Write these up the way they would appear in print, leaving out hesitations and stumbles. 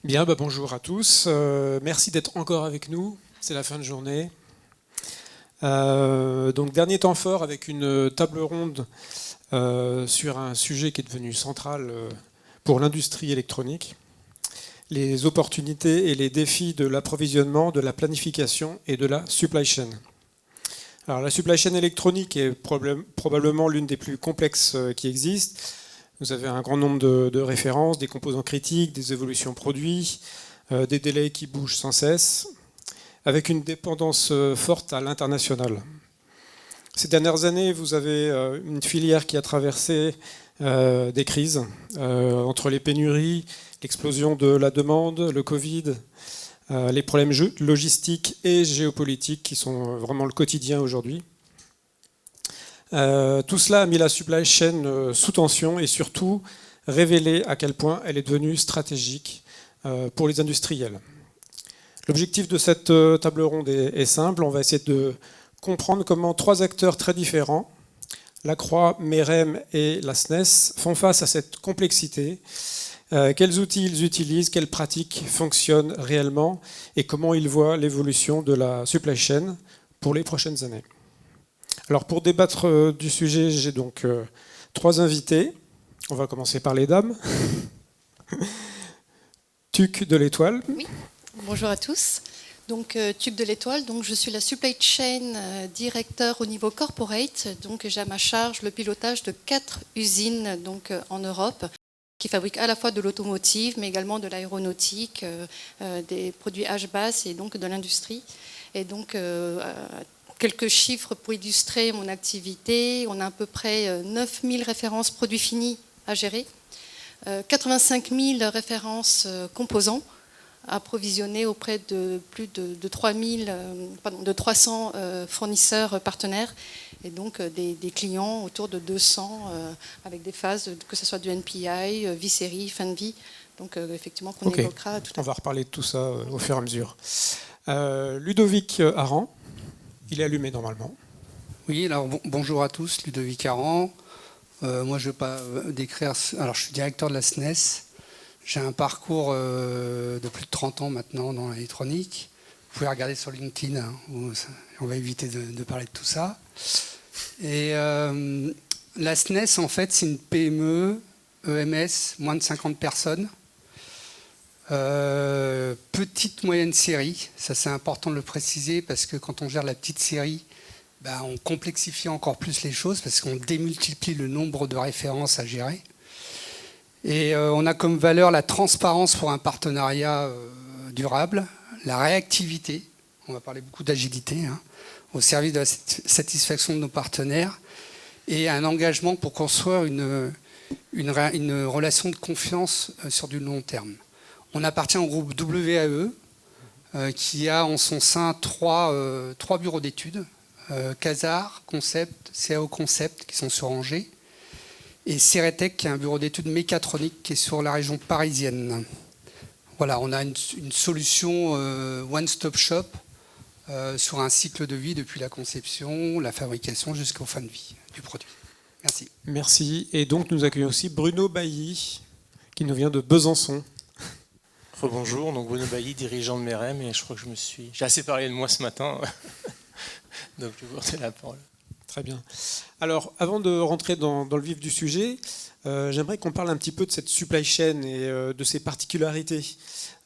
Bien, bonjour à tous. Merci d'être encore avec nous. C'est la fin de journée. Donc dernier temps fort avec une table ronde sur un sujet qui est devenu central pour l'industrie électronique, les opportunités et les défis de l'approvisionnement, de la planification et de la supply chain. Alors la supply chain électronique est probablement l'une des plus complexes qui existent. Vous avez un grand nombre de références, des composants critiques, des évolutions produits, des délais qui bougent sans cesse, avec une dépendance forte à l'international. Ces dernières années, vous avez une filière qui a traversé des crises, entre les pénuries, l'explosion de la demande, le Covid, les problèmes logistiques et géopolitiques qui sont vraiment le quotidien aujourd'hui. Tout cela a mis la supply chain sous tension et surtout révélé à quel point elle est devenue stratégique pour les industriels. L'objectif de cette table ronde est simple. On va essayer de comprendre comment trois acteurs très différents, Lacroix, Merem et la SNES, font face à cette complexité. Quels outils ils utilisent, quelles pratiques fonctionnent réellement et comment ils voient l'évolution de la supply chain pour les prochaines années. Alors pour débattre du sujet, j'ai donc trois invités. On va commencer par les dames. Tuc de l'Étoile. Oui, bonjour à tous. Donc Tuc de l'Étoile, donc je suis la supply chain directeur au niveau corporate. Donc j'ai à ma charge le pilotage de 4 usines donc en Europe qui fabriquent à la fois de l'automotive, mais également de l'aéronautique, des produits HBAS et donc de l'industrie. Et donc quelques chiffres pour illustrer mon activité. On a à peu près 9000 références produits finis à gérer, 85 000 références composants approvisionnés auprès de plus de 300 fournisseurs partenaires et donc des clients autour de 200 avec des phases, que ce soit du NPI, vie-série, fin de vie. Donc effectivement qu'on évoquera tout à l'heure. On va reparler de tout ça au fur et à mesure. Ludovic Aran. Il est allumé normalement. Oui, alors bonjour à tous, Ludovic Aran. Moi, je ne vais pas décrire. Alors, je suis directeur de la SNES. J'ai un parcours de plus de 30 ans maintenant dans l'électronique. Vous pouvez regarder sur LinkedIn, hein, on va éviter de parler de tout ça. Et la SNES, en fait, c'est une PME, EMS, moins de 50 personnes. Petite moyenne série, ça c'est important de le préciser parce que quand on gère la petite série, on complexifie encore plus les choses parce qu'on démultiplie le nombre de références à gérer. Et on a comme valeur la transparence pour un partenariat durable, la réactivité, on va parler beaucoup d'agilité, hein, au service de la satisfaction de nos partenaires, et un engagement pour construire une relation de confiance sur du long terme. On appartient au groupe WAE, qui a en son sein trois bureaux d'études, Casar, Concept, CAO Concept, qui sont sur Angers, et Ceretec, qui est un bureau d'études mécatroniques qui est sur la région parisienne. Voilà, on a une solution one-stop shop sur un cycle de vie depuis la conception, la fabrication jusqu'aux fin de vie du produit. Merci. Merci. Et donc nous accueillons aussi Bruno Bailly, qui nous vient de Besançon. Bonjour, donc Bruno Bailly, dirigeant de Merem, et je crois que j'ai assez parlé de moi ce matin, donc je vais vous donner la parole. Très bien. Alors, avant de rentrer dans le vif du sujet, j'aimerais qu'on parle un petit peu de cette supply chain et de ses particularités.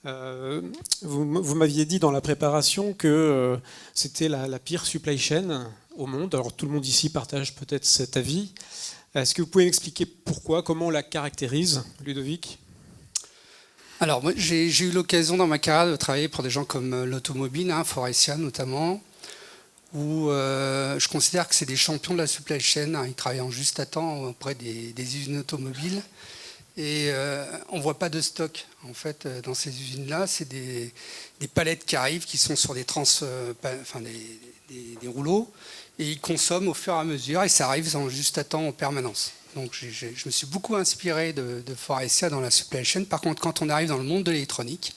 Vous m'aviez dit dans la préparation que c'était la pire supply chain au monde. Alors, tout le monde ici partage peut-être cet avis. Est-ce que vous pouvez m'expliquer pourquoi, comment on la caractérise, Ludovic ? Alors, moi, j'ai eu l'occasion dans ma carrière de travailler pour des gens comme l'automobile, hein, Faurecia notamment, où je considère que c'est des champions de la supply chain. Hein, ils travaillent en juste à temps auprès des usines automobiles. Et on ne voit pas de stock, en fait, dans ces usines-là. C'est des palettes qui arrivent, qui sont sur des rouleaux, et ils consomment au fur et à mesure, et ça arrive en juste à temps en permanence. Donc je me suis beaucoup inspiré de Faurecia dans la supply chain. Par contre, quand on arrive dans le monde de l'électronique,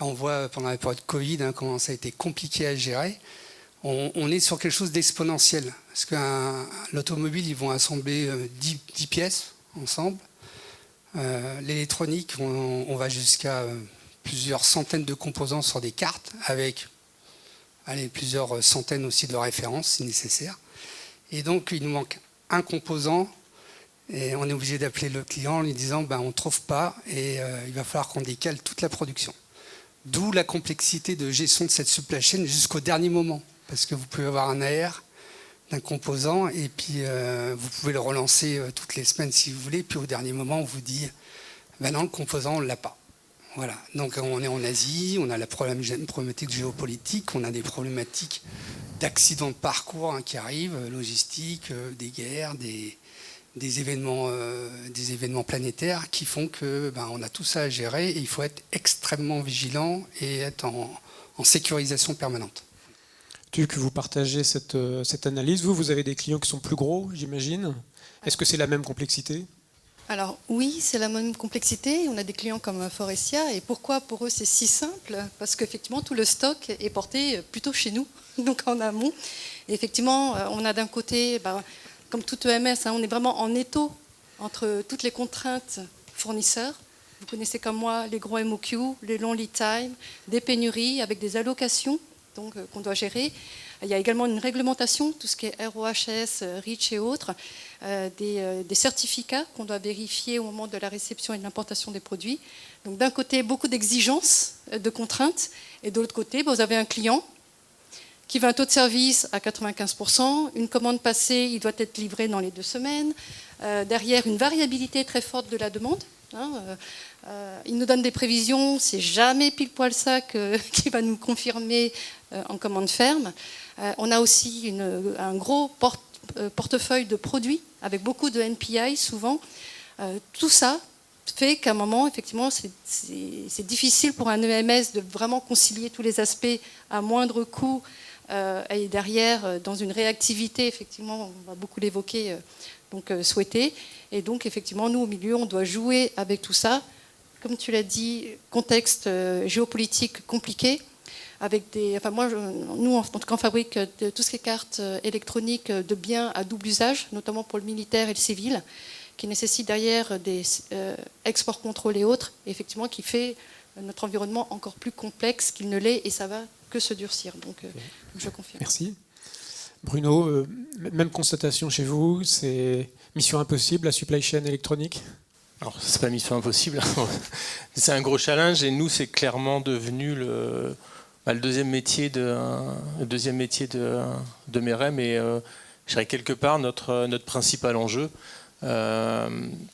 on voit pendant la période Covid comment ça a été compliqué à gérer. On est sur quelque chose d'exponentiel. Parce que l'automobile, ils vont assembler 10 pièces ensemble. L'électronique, on va jusqu'à plusieurs centaines de composants sur des cartes, avec plusieurs centaines aussi de références si nécessaire. Et donc il nous manque un composant et on est obligé d'appeler le client en lui disant on ne trouve pas et il va falloir qu'on décale toute la production. D'où la complexité de gestion de cette supply chain jusqu'au dernier moment. Parce que vous pouvez avoir un AR d'un composant et puis vous pouvez le relancer toutes les semaines si vous voulez. Puis au dernier moment, on vous dit non, le composant, on ne l'a pas. Voilà. Donc on est en Asie, on a la problématique géopolitique, on a des problématiques d'accidents de parcours qui arrivent, logistiques, des guerres, des événements planétaires qui font que on a tout ça à gérer et il faut être extrêmement vigilant et être en sécurisation permanente. Que vous partagez cette analyse. Vous avez des clients qui sont plus gros, j'imagine. Est-ce que c'est la même complexité ? Alors oui, c'est la même complexité. On a des clients comme Forestia. Et pourquoi pour eux c'est si simple ? Parce qu'effectivement tout le stock est porté plutôt chez nous, donc en amont. Et effectivement, on a d'un côté, comme tout EMS, on est vraiment en étau entre toutes les contraintes fournisseurs. Vous connaissez comme moi les gros MOQ, les longs lead time, des pénuries avec des allocations qu'on doit gérer. Il y a également une réglementation, tout ce qui est ROHS, REACH et autres, des certificats qu'on doit vérifier au moment de la réception et de l'importation des produits. Donc d'un côté, beaucoup d'exigences, de contraintes, et de l'autre côté, vous avez un client qui veut un taux de service à 95%, une commande passée, il doit être livré dans les 2 semaines, derrière une variabilité très forte de la demande. Il nous donne des prévisions, c'est jamais pile poil ça qui va nous confirmer en commande ferme. On a aussi un gros portefeuille de produits avec beaucoup de NPI souvent. Tout ça fait qu'à un moment, effectivement, c'est difficile pour un EMS de vraiment concilier tous les aspects à moindre coût et derrière, dans une réactivité, effectivement, on va beaucoup l'évoquer, souhaiter. Et donc, effectivement, nous, au milieu, on doit jouer avec tout ça. Comme tu l'as dit, contexte géopolitique compliqué. Nous, en tout cas, on fabrique tout ce qui est cartes électroniques de biens à double usage, notamment pour le militaire et le civil, qui nécessitent derrière des exports contrôles et autres, et effectivement, qui fait notre environnement encore plus complexe qu'il ne l'est, et ça va que se durcir. Donc, je confirme. Merci. Bruno, même constatation chez vous, c'est mission impossible, la supply chain électronique ? Alors, c'est pas mission impossible. C'est un gros challenge et nous, c'est clairement devenu le deuxième métier de Merem et je dirais quelque part notre principal enjeu. Quand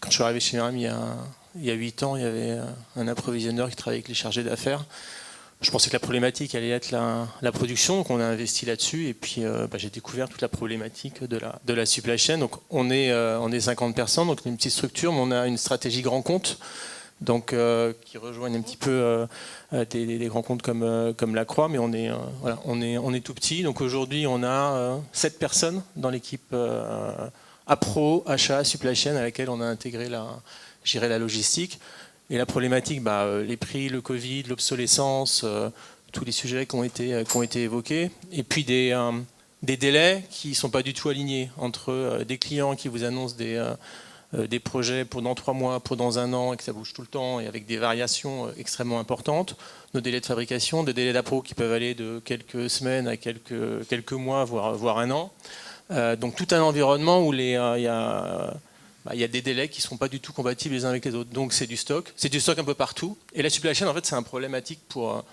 je suis arrivé chez Merem il y a 8 ans, il y avait un approvisionneur qui travaillait avec les chargés d'affaires. Je pensais que la problématique allait être la production, donc on a investi là-dessus et puis j'ai découvert toute la problématique de la supply chain. Donc on est 50 personnes, donc une petite structure, mais on a une stratégie grand compte, donc qui rejoignent un petit peu des grands comptes comme la Croix, mais on est tout petit. Donc aujourd'hui on a 7 personnes dans l'équipe appro, achat, supply chain à laquelle on a intégré la logistique. Et la problématique, les prix, le Covid, l'obsolescence, tous les sujets qui ont été évoqués. Et puis des délais qui ne sont pas du tout alignés entre des clients qui vous annoncent des projets pour dans 3 mois, pour dans 1 an, et que ça bouge tout le temps, et avec des variations extrêmement importantes. Nos délais de fabrication, des délais d'appro qui peuvent aller de quelques semaines à quelques mois, voire 1 an. Donc tout un environnement où il y a des délais qui ne sont pas du tout compatibles les uns avec les autres. Donc c'est du stock un peu partout. Et la supply chain, en fait, c'est un problématique pour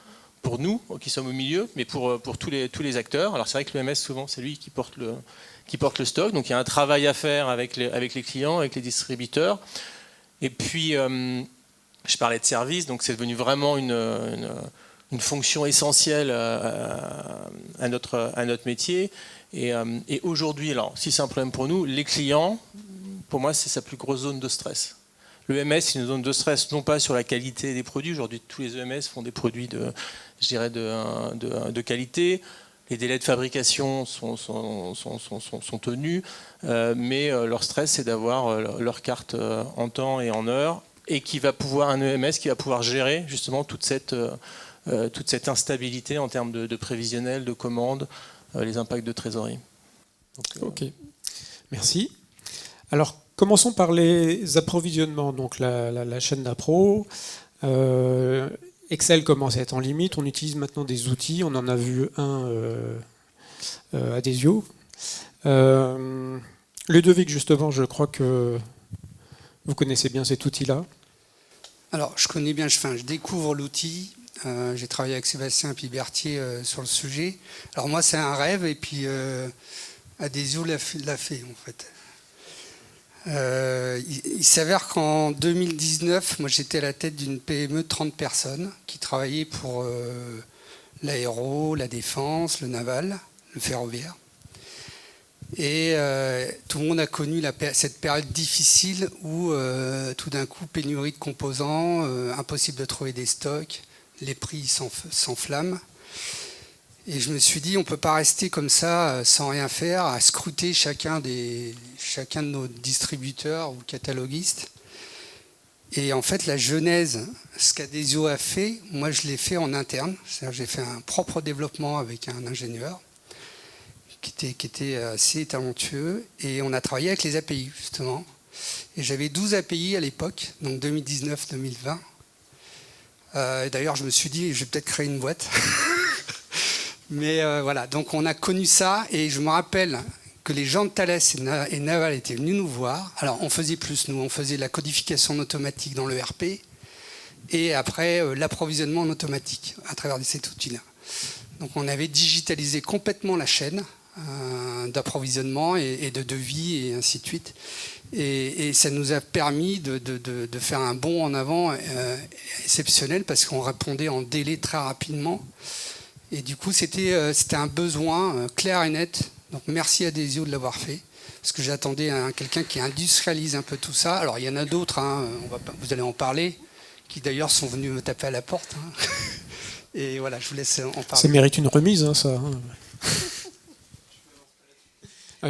nous, qui sommes au milieu, mais pour tous les acteurs. Alors c'est vrai que l'EMS, souvent, c'est lui qui porte le stock. Donc il y a un travail à faire avec les clients, avec les distributeurs. Et puis, je parlais de service, donc c'est devenu vraiment une fonction essentielle à notre métier. Et aujourd'hui, alors si c'est un problème pour nous, les clients, pour moi, c'est sa plus grosse zone de stress. Le EMS, c'est une zone de stress, non pas sur la qualité des produits. Aujourd'hui, tous les EMS font des produits de qualité. Les délais de fabrication sont tenus, mais leur stress, c'est d'avoir leur carte en temps et en heure, et un EMS qui va pouvoir gérer justement toute cette instabilité en termes de prévisionnel, de commandes, les impacts de trésorerie. Donc, Ok, merci. Alors, commençons par les approvisionnements. Donc la chaîne d'appro. Excel commence à être en limite. On utilise maintenant des outils. On en a vu un Adesio. Ludovic, justement, je crois que vous connaissez bien cet outil-là. Alors, je connais bien, je découvre l'outil. J'ai travaillé avec Sébastien Pibertier sur le sujet. Alors moi, c'est un rêve, et puis Adesio l'a fait, en fait. Il s'avère qu'en 2019, moi j'étais à la tête d'une PME de 30 personnes qui travaillait pour l'aéro, la défense, le naval, le ferroviaire. Et tout le monde a connu cette période difficile où tout d'un coup, pénurie de composants, impossible de trouver des stocks, les prix s'enflamment. Et je me suis dit, on ne peut pas rester comme ça, sans rien faire, à scruter chacun de nos distributeurs ou cataloguistes. Et en fait, la genèse, ce qu'Adesio a fait, moi je l'ai fait en interne. C'est-à-dire j'ai fait un propre développement avec un ingénieur qui était assez talentueux. Et on a travaillé avec les API, justement. Et j'avais 12 API à l'époque, donc 2019-2020. D'ailleurs, je me suis dit, je vais peut-être créer une boîte. Mais voilà, donc on a connu ça, et je me rappelle que les gens de Thales et Naval étaient venus nous voir. Alors on faisait plus, nous, on faisait la codification en automatique dans le RP, et après l'approvisionnement en automatique à travers cet outil-là. Donc on avait digitalisé complètement la chaîne d'approvisionnement et de devis et ainsi de suite. Et ça nous a permis de faire un bond en avant exceptionnel, parce qu'on répondait en délai très rapidement. Et du coup, c'était un besoin clair et net. Donc merci Adesio de l'avoir fait, parce que j'attendais quelqu'un qui industrialise un peu tout ça. Alors il y en a d'autres, vous allez en parler, qui d'ailleurs sont venus me taper à la porte. Et voilà, je vous laisse en parler. Ça mérite une remise, ça.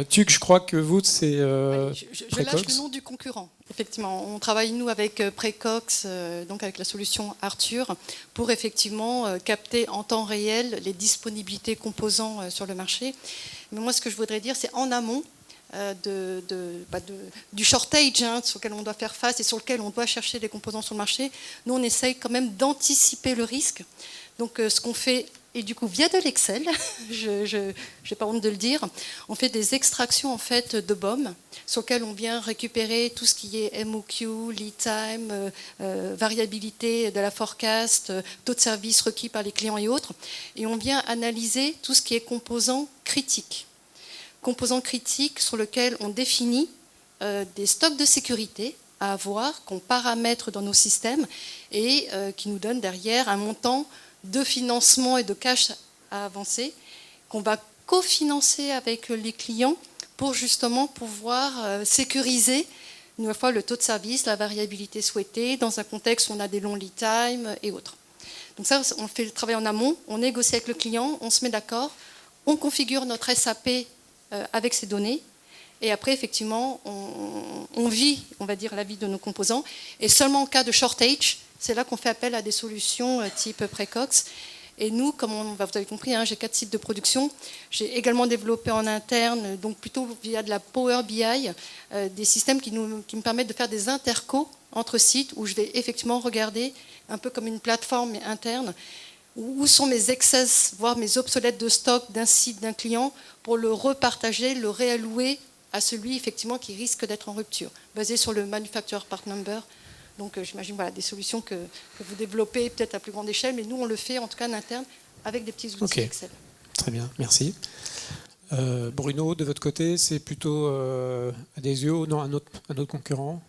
Tuc, je crois que vous, c'est je lâche le nom du concurrent. Effectivement, on travaille, nous, avec Precox, donc avec la solution Arthur, pour effectivement capter en temps réel les disponibilités composants sur le marché. Mais moi, ce que je voudrais dire, c'est en amont du shortage sur lequel on doit faire face et sur lequel on doit chercher des composants sur le marché, nous, on essaye quand même d'anticiper le risque. Donc, ce qu'on fait... Et du coup, via de l'Excel, je n'ai pas honte de le dire, on fait des extractions en fait de BOM sur lesquelles on vient récupérer tout ce qui est MOQ, lead time, variabilité de la forecast, taux de service requis par les clients et autres. Et on vient analyser tout ce qui est composants critiques. Composants critiques sur lesquels on définit des stocks de sécurité à avoir, qu'on paramètre dans nos systèmes et qui nous donnent derrière un montant de financement et de cash à avancer, qu'on va cofinancer avec les clients pour justement pouvoir sécuriser une fois le taux de service, la variabilité souhaitée, dans un contexte où on a des longs lead time et autres. Donc ça, on fait le travail en amont, on négocie avec le client, on se met d'accord, on configure notre SAP avec ces données, et après, effectivement, on vit, on va dire, la vie de nos composants, et seulement en cas de shortage, c'est là qu'on fait appel à des solutions type Precox. Et nous, comme vous avez compris, j'ai 4 sites de production. J'ai également développé en interne, donc plutôt via de la Power BI, des systèmes qui me permettent de faire des intercos entre sites, où je vais effectivement regarder, un peu comme une plateforme interne, où sont mes excess, voire mes obsolètes de stock d'un site, d'un client, pour le repartager, le réallouer à celui effectivement qui risque d'être en rupture, basé sur le manufacturer part number. Donc j'imagine des solutions que vous développez peut-être à plus grande échelle, mais nous on le fait en tout cas en interne avec des petits outils Excel. Très bien, merci. Bruno, de votre côté, c'est plutôt Adesio, non, un autre concurrent?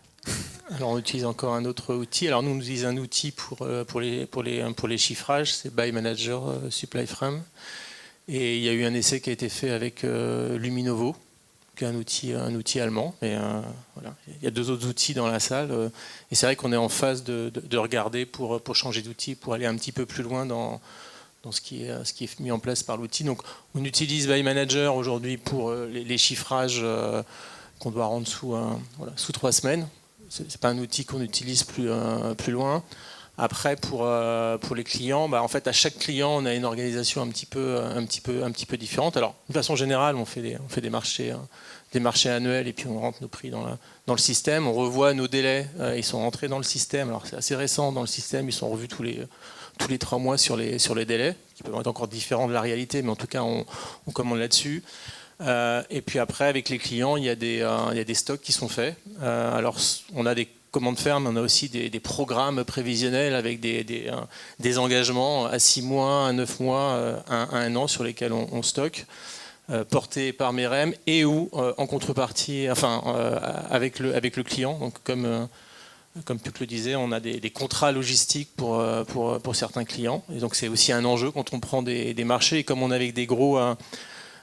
Alors on utilise encore un autre outil. Alors nous on utilise un outil pour les chiffrages, c'est Buy Manager Supply Frame. Et il y a eu un essai qui a été fait avec Luminovo, qui est un outil allemand. Mais voilà. Il y a 2 autres outils dans la salle. Et c'est vrai qu'on est en phase de regarder pour changer d'outil, pour aller un petit peu plus loin dans ce qui est mis en place par l'outil. Donc on utilise Buy Manager aujourd'hui pour les chiffrages qu'on doit rendre sous 3 semaines. C'est pas un outil qu'on utilise plus loin. Après, pour les clients, en fait, à chaque client, on a une organisation un petit peu différente. Alors, de façon générale, on fait des marchés des marchés annuels et puis on rentre nos prix dans le système. On revoit nos délais, ils sont rentrés dans le système. Alors c'est assez récent dans le système, ils sont revus tous les 3 mois sur les délais, qui peuvent être encore différents de la réalité, mais en tout cas on commande là-dessus. Et puis après, avec les clients, il y a des stocks qui sont faits. Alors on a des commandes fermes, on a aussi des programmes prévisionnels avec des engagements à 6 mois, à 9 mois, à 1 an sur lesquels on stocke, portés par Merem et ou en contrepartie, enfin avec le client. Donc comme Puck le disait, on a des contrats logistiques pour certains clients. Et donc c'est aussi un enjeu quand on prend des marchés. Et comme on est avec des gros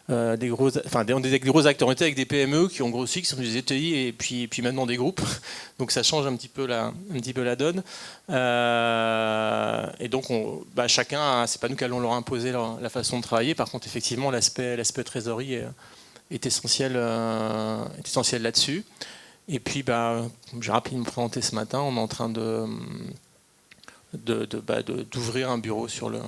acteurs, on était avec des PME qui ont grossi, qui sont des ETI et puis maintenant des groupes. Donc ça change un petit peu la donne. Et donc chacun, c'est pas nous qui allons leur imposer la façon de travailler. Par contre, effectivement, l'aspect trésorerie est essentiel là-dessus. Et puis, comme j'ai rapidement présenté ce matin, on est en train d'ouvrir un bureau sur le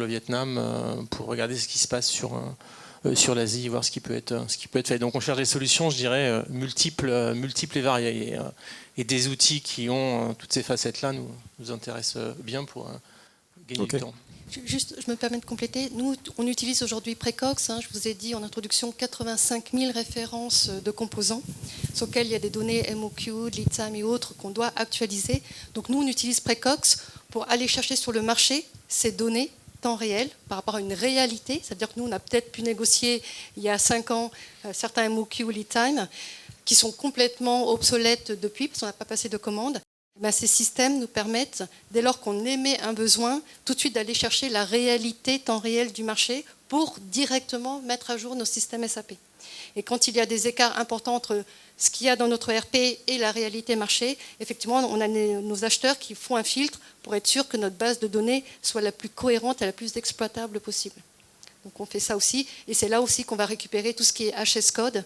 Vietnam pour regarder ce qui se passe sur l'Asie, voir ce qui peut être fait. Donc on cherche des solutions, je dirais, multiples et variées. Et des outils qui ont toutes ces facettes-là nous intéressent bien pour gagner du temps. Juste, je me permets de compléter. Nous, on utilise aujourd'hui Précox. Je vous ai dit en introduction 85 000 références de composants sur lesquels il y a des données MOQ, lead time et autres qu'on doit actualiser. Donc nous, on utilise Précox pour aller chercher sur le marché ces données temps réel par rapport à une réalité. C'est-à-dire que nous, on a peut-être pu négocier il y a 5 ans certains MOQ lead time qui sont complètement obsolètes depuis parce qu'on n'a pas passé de commande. Ces systèmes nous permettent, dès lors qu'on émet un besoin, tout de suite d'aller chercher la réalité temps réel du marché pour directement mettre à jour nos systèmes SAP. Et quand il y a des écarts importants entre ce qu'il y a dans notre ERP et la réalité marché, effectivement, on a nos acheteurs qui font un filtre pour être sûr que notre base de données soit la plus cohérente et la plus exploitable possible. Donc on fait ça aussi, et c'est là aussi qu'on va récupérer tout ce qui est HS code,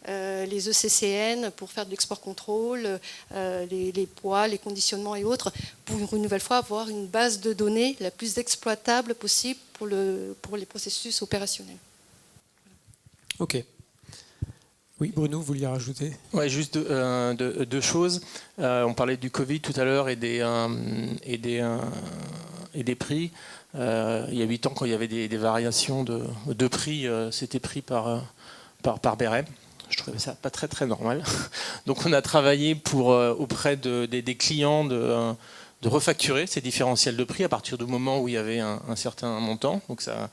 les ECCN pour faire de l'export contrôle, les poids, les conditionnements et autres, pour une nouvelle fois avoir une base de données la plus exploitable possible pour les processus opérationnels. Ok. Oui, Bruno, vous vouliez rajouter ? Ouais, juste deux choses. On parlait du Covid tout à l'heure et des prix. Il y a 8 ans, quand il y avait des variations de prix, c'était pris par Berem. Je trouvais ça pas très très normal. Donc on a travaillé auprès des clients de refacturer ces différentiels de prix à partir du moment où il y avait un certain montant. Donc ça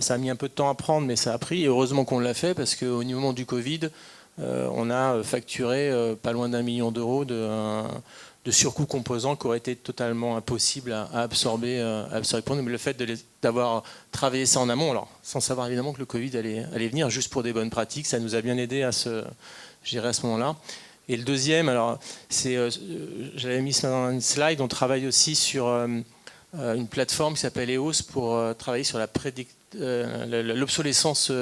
a mis un peu de temps à prendre, mais ça a pris. Et heureusement qu'on l'a fait parce qu'au moment du Covid, on a facturé pas loin d'1 million d'euros de surcoûts composants qui auraient été totalement impossibles à absorber pour nous. Mais le fait d'avoir travaillé ça en amont, alors sans savoir évidemment que le Covid allait venir, juste pour des bonnes pratiques, ça nous a bien aidé à ce moment-là. Et le deuxième, alors j'avais mis ça dans une slide, on travaille aussi sur une plateforme qui s'appelle EOS pour travailler sur l'obsolescence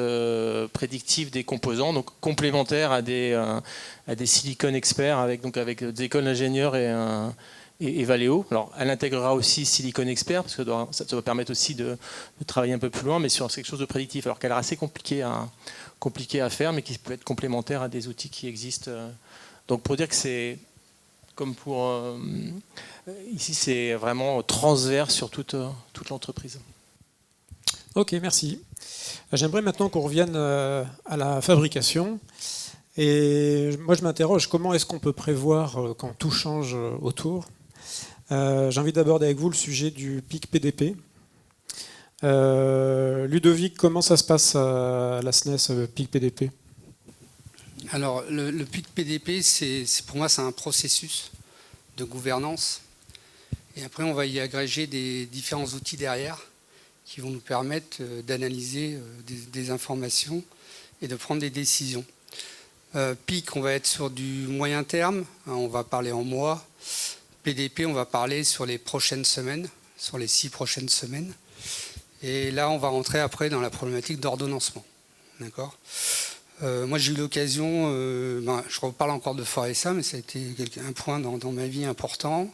prédictive des composants, donc complémentaire à des Silicon Experts avec des écoles d'ingénieurs et Valeo. Alors, elle intégrera aussi Silicon Expert parce que ça doit permettre aussi de travailler un peu plus loin, mais sur quelque chose de prédictif, alors qu'elle est assez compliqué à faire, mais qui peut être complémentaire à des outils qui existent. Donc, pour dire que c'est comme ici, c'est vraiment transverse sur toute l'entreprise. Ok, merci. J'aimerais maintenant qu'on revienne à la fabrication. Et moi, je m'interroge, comment est-ce qu'on peut prévoir quand tout change autour ? J'ai envie d'aborder avec vous le sujet du pic PDP. Ludovic, comment ça se passe à la SNES, pic PDP ? Alors, le pic PDP, pour moi, c'est un processus de gouvernance. Et après, on va y agréger des différents outils derrière qui vont nous permettre d'analyser des informations et de prendre des décisions. PIC, on va être sur du moyen terme, on va parler en mois. PDP, on va parler sur les prochaines semaines, sur les 6 prochaines semaines. Et là, on va rentrer après dans la problématique d'ordonnancement. D'accord ? Moi, j'ai eu l'occasion, je reparle encore de Foresa, mais ça a été un point dans ma vie important.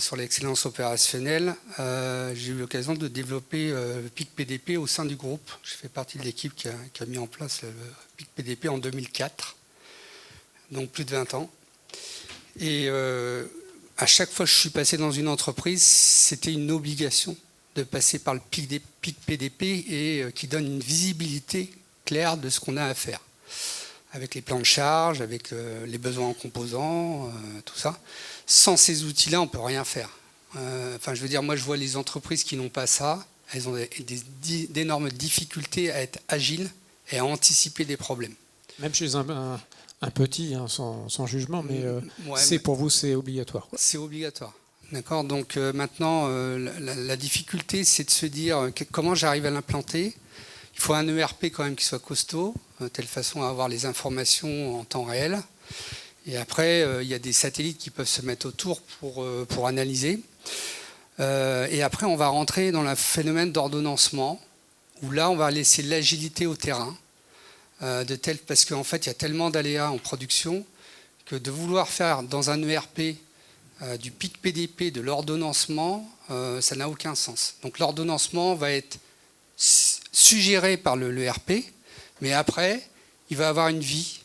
sur l'excellence opérationnelle, j'ai eu l'occasion de développer PIC PDP au sein du groupe. Je fais partie de l'équipe qui a mis en place le PIC PDP en 2004, donc plus de 20 ans. Et à chaque fois que je suis passé dans une entreprise, c'était une obligation de passer par le PIC PDP et qui donne une visibilité claire de ce qu'on a à faire. Avec les plans de charge, avec les besoins en composants, tout ça. Sans ces outils-là, on ne peut rien faire. Enfin, je veux dire, moi, je vois les entreprises qui n'ont pas ça, elles ont d'énormes difficultés à être agiles et à anticiper des problèmes. Même chez un petit, hein, sans jugement, mais Ouais, pour vous, c'est obligatoire, quoi. C'est obligatoire. D'accord. Donc maintenant, la difficulté, c'est de se dire comment j'arrive à l'implanter. Il faut un ERP quand même qui soit costaud, de telle façon à avoir les informations en temps réel. Et après, il y a des satellites qui peuvent se mettre autour pour analyser. Et après, on va rentrer dans le phénomène d'ordonnancement, où là, on va laisser l'agilité au terrain, parce qu'en fait, il y a tellement d'aléas en production que de vouloir faire dans un ERP du PIC PDP, de l'ordonnancement, ça n'a aucun sens. Donc l'ordonnancement va être suggéré par l'ERP, mais après, il va avoir une vie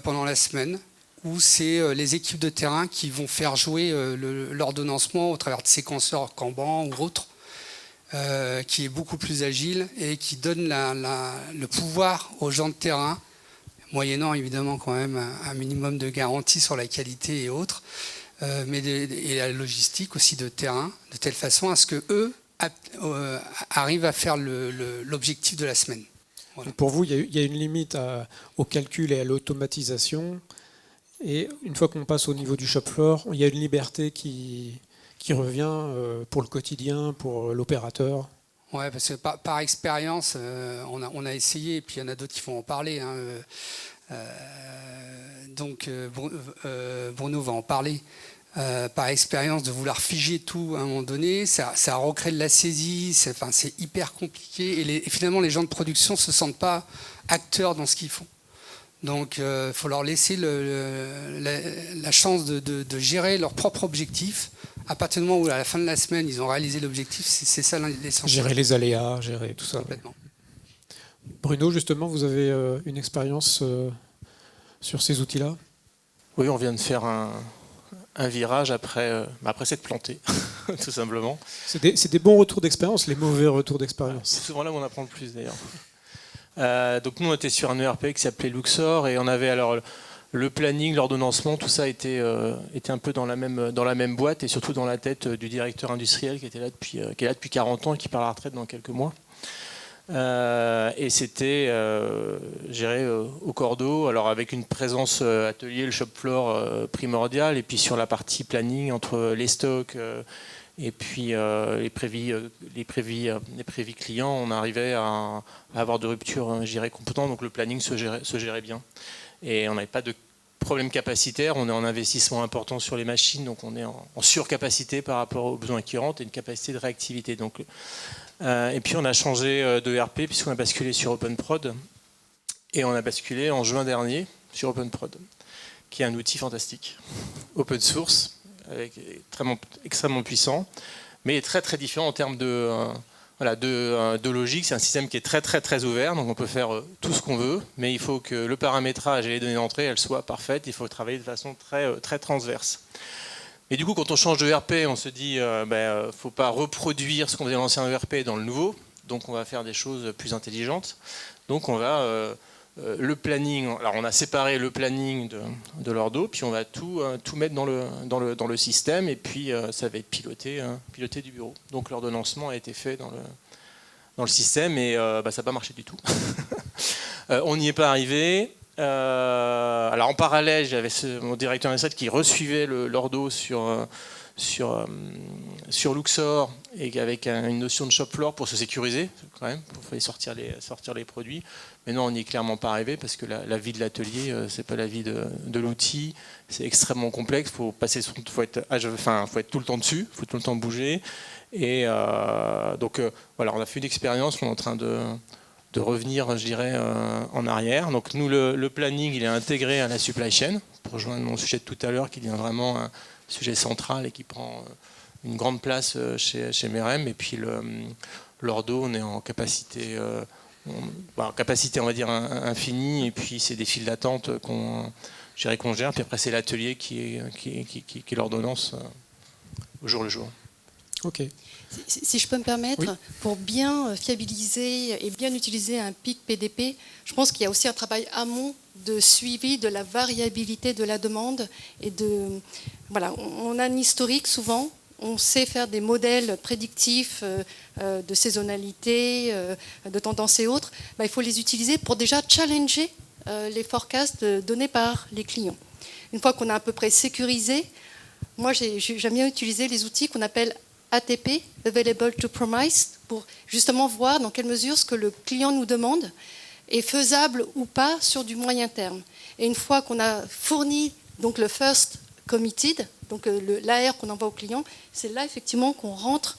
pendant la semaine, où c'est les équipes de terrain qui vont faire jouer l'ordonnancement au travers de séquenceurs Kanban ou autres, qui est beaucoup plus agile et qui donne le pouvoir aux gens de terrain, moyennant évidemment quand même un minimum de garantie sur la qualité et autres, et la logistique aussi de terrain, de telle façon à ce qu'eux arrivent à faire l'objectif de la semaine. Voilà. Pour vous, il y a une limite au calcul et à l'automatisation. Et une fois qu'on passe au niveau du shop floor, il y a une liberté qui revient pour le quotidien, pour l'opérateur. Ouais, parce que par expérience, on a essayé, et puis il y en a d'autres qui vont en parler. Hein, donc Bruno va en parler. Par expérience, de vouloir figer tout à un moment donné, ça recrée de la saisie, c'est hyper compliqué. Et finalement, les gens de production ne se sentent pas acteurs dans ce qu'ils font. Donc, il faut leur laisser la chance de gérer leur propre objectif. À partir du moment où, à la fin de la semaine, ils ont réalisé l'objectif, c'est ça l'essentiel. Gérer les aléas, gérer tout ça. Complètement. Bruno, justement, vous avez une expérience sur ces outils-là ? Oui, on vient de faire un virage après s'être planté, tout simplement. C'est des bons retours d'expérience, les mauvais retours d'expérience. C'est souvent là où on apprend le plus, d'ailleurs. Donc nous on était sur un ERP qui s'appelait Luxor et on avait alors le planning, l'ordonnancement, tout ça était un peu dans la même boîte et surtout dans la tête du directeur industriel qui est là depuis 40 ans et qui part à la retraite dans quelques mois. Et c'était géré au cordeau, alors avec une présence atelier, le shop floor primordial, et puis sur la partie planning entre les stocks et puis les prévis clients, on arrivait à avoir de ruptures compétentes, donc le planning se gérait bien. Et on n'avait pas de problème capacitaire, on est en investissement important sur les machines, donc on est en surcapacité par rapport aux besoins qui rentrent et une capacité de réactivité. Donc, et puis on a changé de ERP puisqu'on a basculé sur OpenProd et on a basculé en juin dernier sur OpenProd, qui est un outil fantastique, open source, extrêmement puissant, mais très très différent en termes de logique. C'est un système qui est très très très ouvert, donc on peut faire tout ce qu'on veut, mais il faut que le paramétrage et les données d'entrée elles soient parfaites. Il faut travailler de façon très très transverse. Et du coup, quand on change de ERP, on se dit faut pas reproduire ce qu'on faisait dans l'ancien ERP dans le nouveau, donc on va faire des choses plus intelligentes. Donc on va le planning, alors on a séparé le planning de l'ordo, puis on va tout mettre dans le système, et puis ça va être piloté du bureau. Donc l'ordonnancement a été fait dans le système, et ça n'a pas marché du tout. On n'y est pas arrivé. Alors en parallèle, j'avais mon directeur industriel qui resuivait l'ordo sur Luxor, et avec une notion de shop floor pour se sécuriser quand même, pour faire sortir les produits. Mais non, on n'y est clairement pas arrivé parce que la vie de l'atelier, c'est pas la vie de l'outil. C'est extrêmement complexe. Faut être tout le temps dessus, faut tout le temps bouger. Et donc voilà, on a fait une expérience. On est en train de revenir, je dirais, en arrière. Donc nous, le planning, il est intégré à la supply chain, pour rejoindre mon sujet de tout à l'heure, qui devient vraiment sujet central et qui prend une grande place chez Merem. Et puis l'ordo, on est en capacité, on va dire infinie, et puis c'est des files d'attente qu'on gère. Puis après, c'est l'atelier qui est l'ordonnance au jour le jour. Ok. Si je peux me permettre, oui. Pour bien fiabiliser et bien utiliser un PIC PDP, je pense qu'il y a aussi un travail amont de suivi de la variabilité de la demande. Et voilà, on a un historique souvent, on sait faire des modèles prédictifs de saisonnalité, de tendance et autres. Il faut les utiliser pour déjà challenger les forecasts donnés par les clients. Une fois qu'on a à peu près sécurisé, moi j'aime bien utiliser les outils qu'on appelle ATP, Available to Promise, pour justement voir dans quelle mesure ce que le client nous demande est faisable ou pas sur du moyen terme. Et une fois qu'on a fourni donc le first committed, donc l'AR qu'on envoie au client, c'est là effectivement qu'on rentre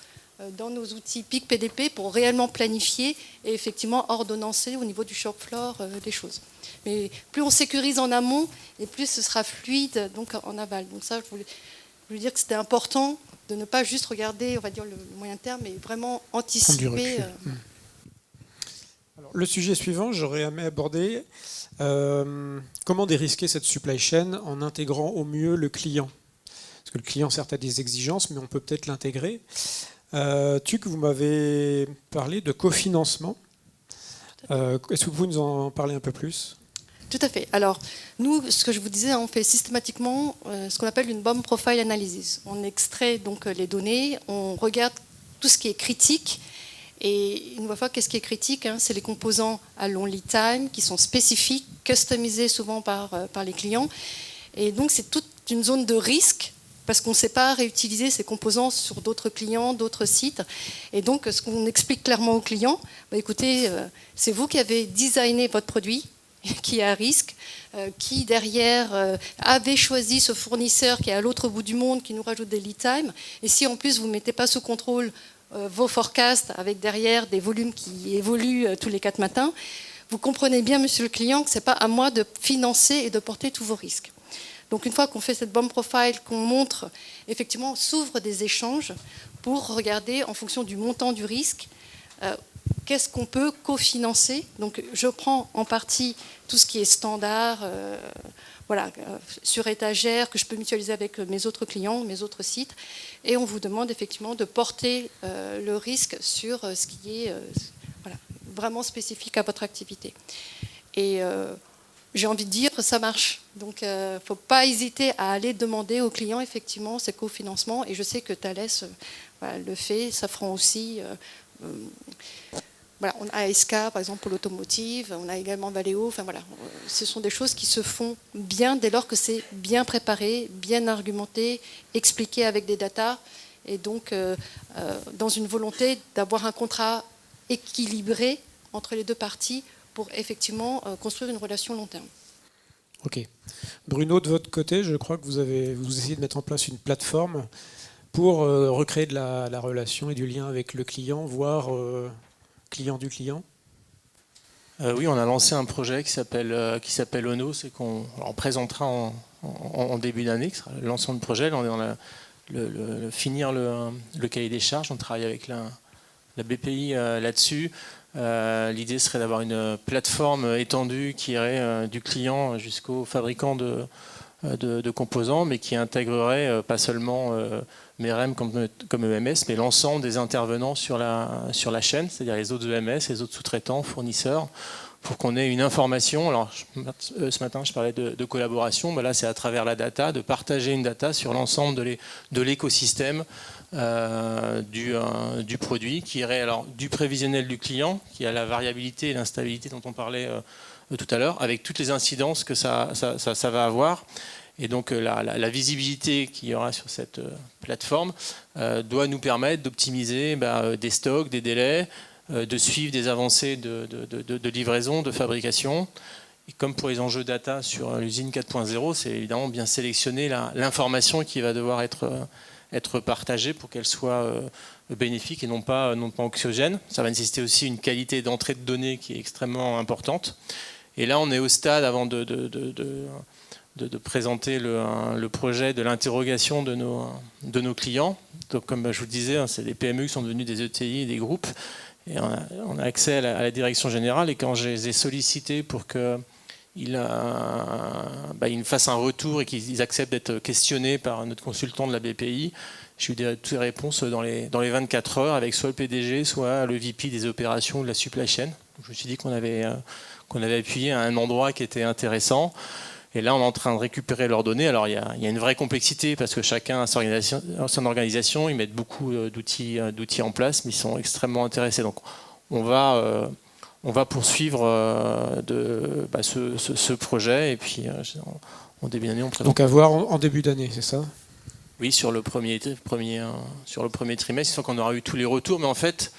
dans nos outils PIC PDP pour réellement planifier et effectivement ordonnancer au niveau du shop floor des choses. Mais plus on sécurise en amont et plus ce sera fluide donc en aval. Donc ça, je voulais dire que c'était important de ne pas juste regarder, on va dire, le moyen terme, mais vraiment anticiper. Alors, le sujet suivant, j'aurais aimé aborder comment dérisquer cette supply chain en intégrant au mieux le client. Parce que le client, certes, a des exigences, mais on peut peut-être l'intégrer. Tuc, vous m'avez parlé de cofinancement. Est-ce que vous pouvez nous en parler un peu plus ? Tout à fait. Alors, nous, ce que je vous disais, on fait systématiquement ce qu'on appelle une BOM Profile Analysis. On extrait donc les données, on regarde tout ce qui est critique. Et une fois, qu'est-ce qui est critique ? C'est les composants à long lead time, qui sont spécifiques, customisés souvent par les clients. Et donc, c'est toute une zone de risque, parce qu'on ne sait pas réutiliser ces composants sur d'autres clients, d'autres sites. Et donc, ce qu'on explique clairement aux clients, écoutez, c'est vous qui avez designé votre produit, qui est à risque, qui derrière avait choisi ce fournisseur qui est à l'autre bout du monde, qui nous rajoute des lead time. Et si en plus vous ne mettez pas sous contrôle vos forecasts avec derrière des volumes qui évoluent tous les 4 matins, vous comprenez bien, monsieur le client, que ce n'est pas à moi de financer et de porter tous vos risques. Donc une fois qu'on fait cette BOM profile, qu'on montre, effectivement, s'ouvrent des échanges pour regarder en fonction du montant du risque, qu'est-ce qu'on peut cofinancer. Donc je prends en partie tout ce qui est standard, sur étagère, que je peux mutualiser avec mes autres clients, mes autres sites, et on vous demande effectivement de porter le risque sur ce qui est vraiment spécifique à votre activité. Et j'ai envie de dire, ça marche. Donc il ne faut pas hésiter à aller demander aux clients effectivement ces cofinancements, et je sais que Thales le fait, Safran aussi. On a ASK par exemple pour l'automotive, on a également Valeo. Ce sont des choses qui se font bien dès lors que c'est bien préparé, bien argumenté, expliqué avec des datas, et donc dans une volonté d'avoir un contrat équilibré entre les deux parties pour effectivement construire une relation long terme. Ok. Bruno, de votre côté, je crois que vous essayez de mettre en place une plateforme pour recréer de la relation et du lien avec le client, voire client du client. Oui, on a lancé un projet qui s'appelle ONO, c'est qu'on présentera en début d'année, qui sera le lancement de projet. Là, on est dans finir le cahier des charges, on travaille avec la BPI là-dessus. L'idée serait d'avoir une plateforme étendue qui irait du client jusqu'au fabricant de composants, mais qui intégrerait pas seulement Merem comme EMS, mais l'ensemble des intervenants sur la chaîne, c'est-à-dire les autres EMS, les autres sous-traitants, fournisseurs, pour qu'on ait une information. Alors, ce matin, je parlais de collaboration. Là, c'est à travers la data, de partager une data sur l'ensemble de l'écosystème du produit, qui irait alors du prévisionnel du client, qui a la variabilité et l'instabilité dont on parlait tout à l'heure, avec toutes les incidences que ça va avoir. Et donc la visibilité qu'il y aura sur cette plateforme doit nous permettre d'optimiser des stocks, des délais, de suivre des avancées de livraison, de fabrication. Et comme pour les enjeux data sur l'usine 4.0, c'est évidemment bien sélectionner l'information qui va devoir être partagée pour qu'elle soit bénéfique et non pas anxiogène. Ça va nécessiter aussi une qualité d'entrée de données qui est extrêmement importante. Et là, on est au stade avant de présenter le projet de l'interrogation de nos clients. Donc, comme je vous le disais, c'est des PME qui sont devenus des ETI et des groupes. Et on a accès à la direction générale. Et quand je les ai sollicités pour qu'ils me fassent un retour et qu'ils acceptent d'être questionnés par notre consultant de la BPI, j'ai eu toutes les réponses dans les 24 heures avec soit le PDG, soit le VP des opérations de la supply chain. Donc, je me suis dit qu'on avait appuyé à un endroit qui était intéressant. Et là, on est en train de récupérer leurs données. Alors, il y a une vraie complexité parce que chacun a son organisation. Ils mettent beaucoup d'outils en place, mais ils sont extrêmement intéressés. Donc, on va poursuivre ce projet. Et puis, en début d'année, on présente. Donc, à voir en début d'année, c'est ça ? Oui, sur le premier trimestre, il faut qu'on aura eu tous les retours. Mais en fait,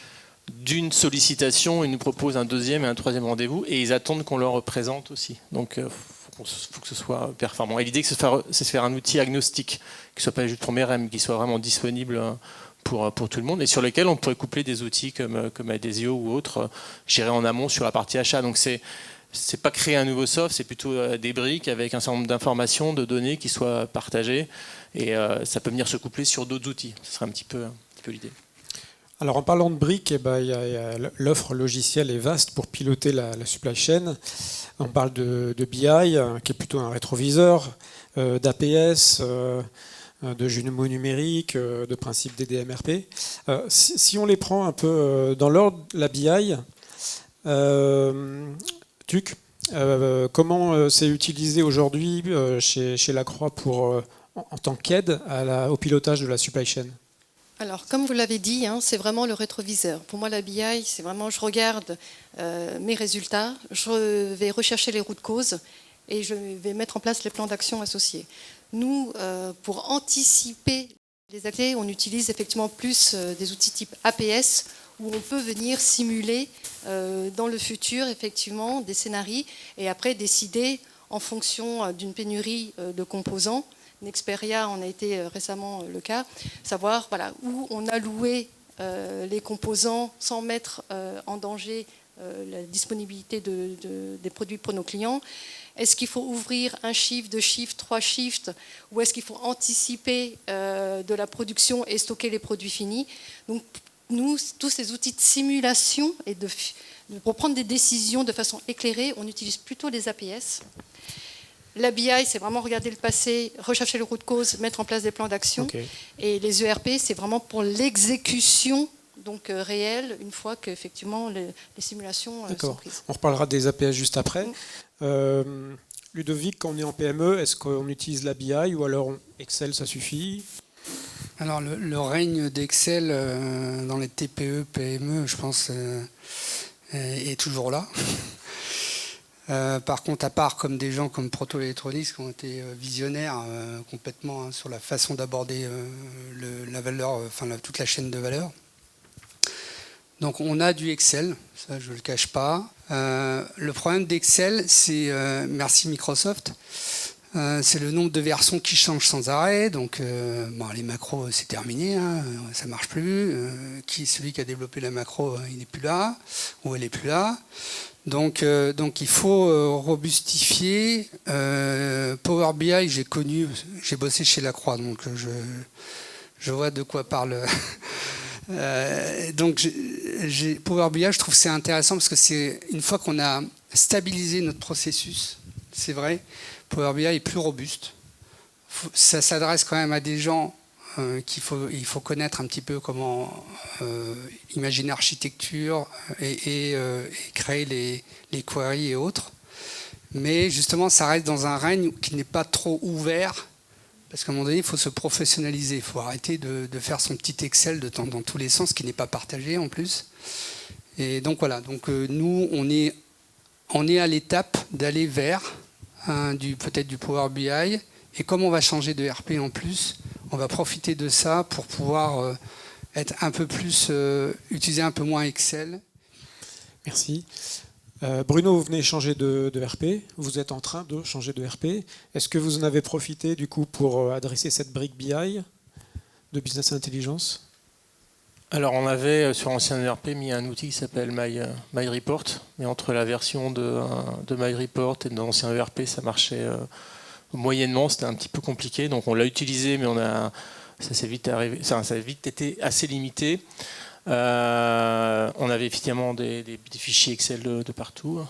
d'une sollicitation, ils nous proposent un deuxième et un troisième rendez-vous. Et ils attendent qu'on leur présente aussi. Donc, faut que ce soit performant. Et l'idée, c'est de faire un outil agnostique, qui ne soit pas juste pour MEREM, mais qui soit vraiment disponible pour tout le monde, et sur lequel on pourrait coupler des outils comme Adesio ou autres, gérés en amont sur la partie achat. Donc c'est pas créer un nouveau soft, c'est plutôt des briques avec un certain nombre d'informations, de données qui soient partagées, et ça peut venir se coupler sur d'autres outils. Ce serait un petit peu l'idée. Alors en parlant de briques, l'offre logicielle est vaste pour piloter la supply chain. On parle de BI, qui est plutôt un rétroviseur, d'APS, de jumeaux numériques, de principe DDMRP. Si on les prend un peu dans l'ordre, la BI, TUC, comment c'est utilisé aujourd'hui chez Lacroix en tant qu'aide au pilotage de la supply chain ? Alors, comme vous l'avez dit, c'est vraiment le rétroviseur. Pour moi, la BI, c'est vraiment, je regarde mes résultats, je vais rechercher les routes causes et je vais mettre en place les plans d'action associés. Nous, pour anticiper les activités, on utilise effectivement plus des outils type APS, où on peut venir simuler dans le futur, effectivement, des scénarios et après décider en fonction d'une pénurie de composants. Nexperia en a été récemment le cas, savoir où on a loué les composants sans mettre en danger la disponibilité des produits pour nos clients. Est-ce qu'il faut ouvrir un shift, 2 shifts, 3 shifts, ou est-ce qu'il faut anticiper de la production et stocker les produits finis? Donc, nous, tous ces outils de simulation et pour prendre des décisions de façon éclairée, on utilise plutôt les APS. La BI, c'est vraiment regarder le passé, rechercher le root cause, mettre en place des plans d'action. Okay. Et les ERP, c'est vraiment pour l'exécution réelle, une fois qu'effectivement les simulations sont prises. On reparlera des APS juste après. Ludovic, quand on est en PME, est-ce qu'on utilise la BI ou alors Excel, ça suffit ? Alors le règne d'Excel dans les TPE, PME, je pense, est toujours là. Par contre, à part comme des gens comme Proto Electronics qui ont été visionnaires complètement sur la façon d'aborder la valeur, toute la chaîne de valeur. Donc on a du Excel, ça je ne le cache pas. Le problème d'Excel, c'est, merci Microsoft, c'est le nombre de versions qui changent sans arrêt. Donc les macros, c'est terminé, ça ne marche plus. Celui qui a développé la macro, il n'est plus là, ou elle n'est plus là. Donc il faut robustifier. Power BI, j'ai bossé chez Lacroix, donc je vois de quoi parle. Power BI, je trouve que c'est intéressant parce que c'est une fois qu'on a stabilisé notre processus, c'est vrai, Power BI est plus robuste. Ça s'adresse quand même à des gens il faut connaître un petit peu comment imaginer l'architecture et créer les queries et autres. Mais justement, ça reste dans un règne qui n'est pas trop ouvert, parce qu'à un moment donné, il faut se professionnaliser. Il faut arrêter de faire son petit Excel dans tous les sens, qui n'est pas partagé en plus. Et donc voilà, nous, on est à l'étape d'aller vers peut-être du Power BI. Et comme on va changer de RP en plus, on va profiter de ça pour pouvoir être un peu plus, utiliser un peu moins Excel. Merci. Bruno, vous venez changer de RP. Vous êtes en train de changer de RP. Est-ce que vous en avez profité du coup pour adresser cette brique BI de Business Intelligence ? Alors on avait sur l'ancien ERP mis un outil qui s'appelle MyReport, mais entre la version de MyReport et de l'ancien ERP, ça marchait moyennement, c'était un petit peu compliqué. Donc on l'a utilisé, mais ça s'est vite arrivé, ça a vite été assez limité. On avait effectivement des fichiers Excel de partout.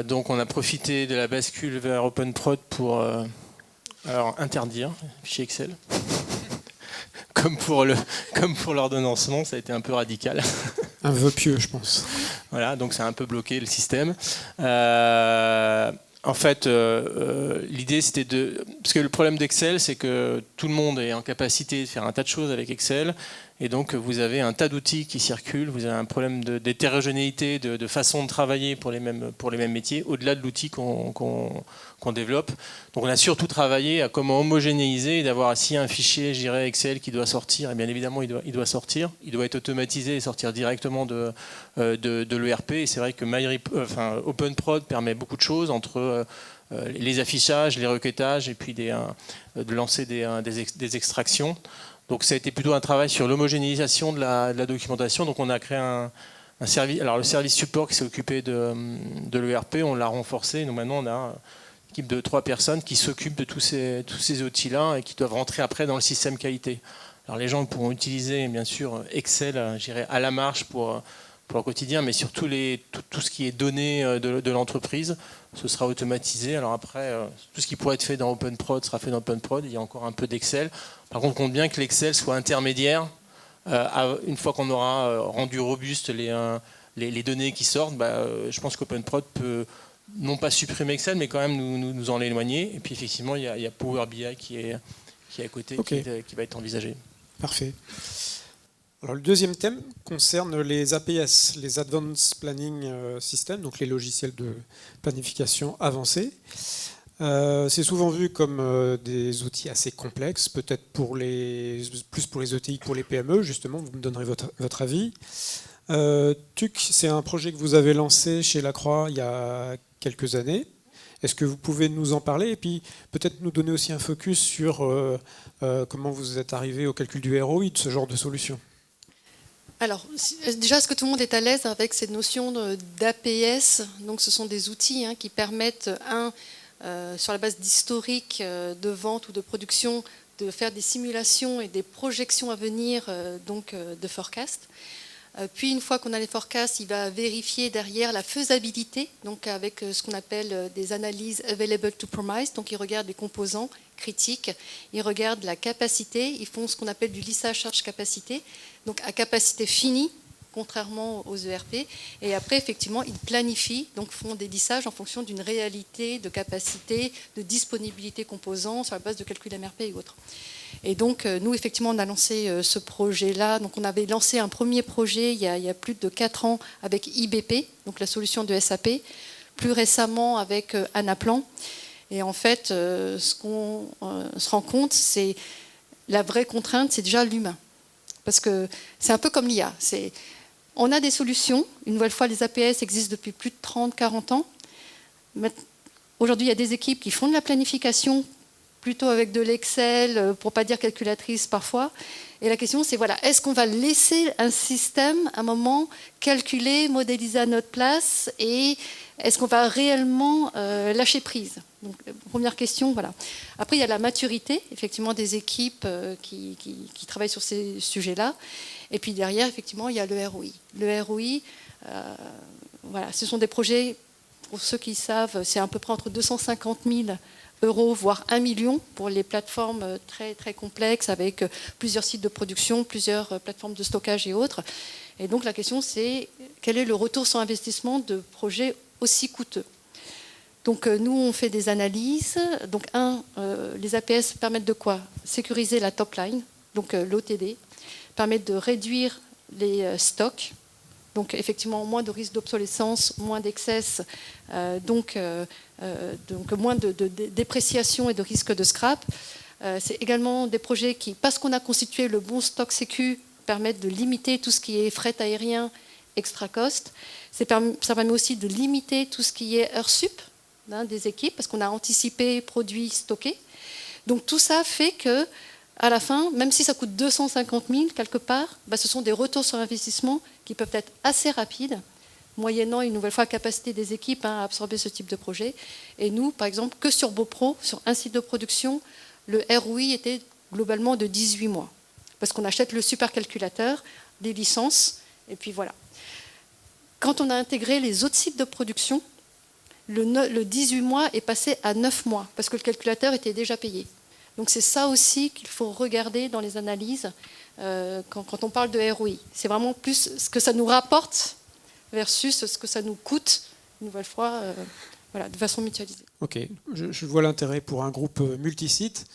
Donc on a profité de la bascule vers OpenProd pour interdire les fichiers Excel. Comme pour l'ordonnancement, ça a été un peu radical. Un vœu pieux, je pense. Voilà, donc ça a un peu bloqué le système. En fait, l'idée c'était parce que le problème d'Excel, c'est que tout le monde est en capacité de faire un tas de choses avec Excel, et donc vous avez un tas d'outils qui circulent. Vous avez un problème d'hétérogénéité, de façon de travailler pour les mêmes métiers, au-delà de l'outil qu'on développe. Donc on a surtout travaillé à comment homogénéiser et d'avoir si un fichier, je dirais, Excel qui doit sortir, et bien évidemment il doit sortir, il doit être automatisé et sortir directement de l'ERP. Et c'est vrai que OpenProd permet beaucoup de choses entre les affichages, les requêtages et puis de lancer des extractions. Donc ça a été plutôt un travail sur l'homogénéisation de la documentation. Donc on a créé un service. Alors le service support qui s'est occupé de l'ERP, on l'a renforcé. Donc maintenant on a une équipe de 3 personnes qui s'occupent de tous ces outils-là et qui doivent rentrer après dans le système qualité. Alors les gens pourront utiliser bien sûr Excel, je dirais, à la marge pour le quotidien, mais sur tout ce qui est donné de l'entreprise, ce sera automatisé. Alors après, tout ce qui pourrait être fait dans OpenProd sera fait dans OpenProd. Il y a encore un peu d'Excel. Par contre, on compte bien que l'Excel soit intermédiaire. Une fois qu'on aura rendu robuste les données qui sortent, je pense qu'OpenProd peut non pas supprimer Excel, mais quand même nous en éloigner. Et puis effectivement, il y a Power BI qui est à côté, okay, qui va être envisagé. Parfait. Alors, le deuxième thème concerne les APS, les Advanced Planning Systems, donc les logiciels de planification avancés. C'est souvent vu comme des outils assez complexes, peut-être plus pour les ETI que pour les PME, justement, vous me donnerez votre avis. TUC, c'est un projet que vous avez lancé chez Lacroix il y a quelques années. Est-ce que vous pouvez nous en parler et puis peut-être nous donner aussi un focus sur comment vous êtes arrivé au calcul du ROI de ce genre de solution? Alors, déjà, est-ce que tout le monde est à l'aise avec cette notion d'APS? Donc, ce sont des outils qui permettent, sur la base d'historique de vente ou de production, de faire des simulations et des projections à venir, donc de forecast. Puis, une fois qu'on a les forecasts, il va vérifier derrière la faisabilité, donc avec ce qu'on appelle des analyses available to promise. Donc, ils regardent les composants critiques, ils regardent la capacité, ils font ce qu'on appelle du lissage charge-capacité, donc à capacité finie, contrairement aux ERP. Et après, effectivement, ils planifient, donc font des lissages en fonction d'une réalité de capacité, de disponibilité composants sur la base de calcul MRP et autres. Et donc, nous, effectivement, on a lancé ce projet-là. Donc, on avait lancé un premier projet il y a plus de 4 ans avec IBP, donc la solution de SAP, plus récemment avec Anaplan. Et en fait, ce qu'on se rend compte, c'est la vraie contrainte, c'est déjà l'humain. Parce que c'est un peu comme l'IA. On a des solutions. Une nouvelle fois, les APS existent depuis plus de 30-40 ans. Aujourd'hui, il y a des équipes qui font de la planification plutôt avec de l'Excel, pour ne pas dire calculatrice parfois. Et la question, c'est voilà, est-ce qu'on va laisser un système, à un moment, calculer, modéliser à notre place, et est-ce qu'on va réellement lâcher prise? Donc, première question, voilà. Après, il y a la maturité, effectivement, des équipes qui travaillent sur ces sujets-là. Et puis derrière, effectivement, il y a le ROI. Le ROI, voilà, ce sont des projets, pour ceux qui savent, c'est à peu près entre 250 000 €, voire 1 million pour les plateformes très, très complexes avec plusieurs sites de production, plusieurs plateformes de stockage et autres. Et donc la question, c'est quel est le retour sur investissement de projets aussi coûteux? Donc nous, on fait des analyses. Donc les APS permettent de quoi? Sécuriser la top line, donc l'OTD, permettent de réduire les stocks. Donc effectivement, moins de risque d'obsolescence, moins d'excès, donc moins de dépréciation et de risque de scrap. C'est également des projets qui, parce qu'on a constitué le bon stock sécu, permettent de limiter tout ce qui est fret aérien, extra cost. Ça permet aussi de limiter tout ce qui est heures sup des équipes, parce qu'on a anticipé produits stockés. Donc tout ça fait que à la fin, même si ça coûte 250 000 quelque part, ce sont des retours sur investissement qui peuvent être assez rapides moyennant une nouvelle fois la capacité des équipes à absorber ce type de projet. Et nous, par exemple, que sur Beaupro, sur un site de production, le ROI était globalement de 18 mois. Parce qu'on achète le supercalculateur, des licences, et puis voilà. Quand on a intégré les autres sites de production, le 18 mois est passé à 9 mois, parce que le calculateur était déjà payé. Donc c'est ça aussi qu'il faut regarder dans les analyses quand on parle de ROI. C'est vraiment plus ce que ça nous rapporte versus ce que ça nous coûte, une nouvelle fois, voilà, de façon mutualisée. Ok, je vois l'intérêt pour un groupe multisite.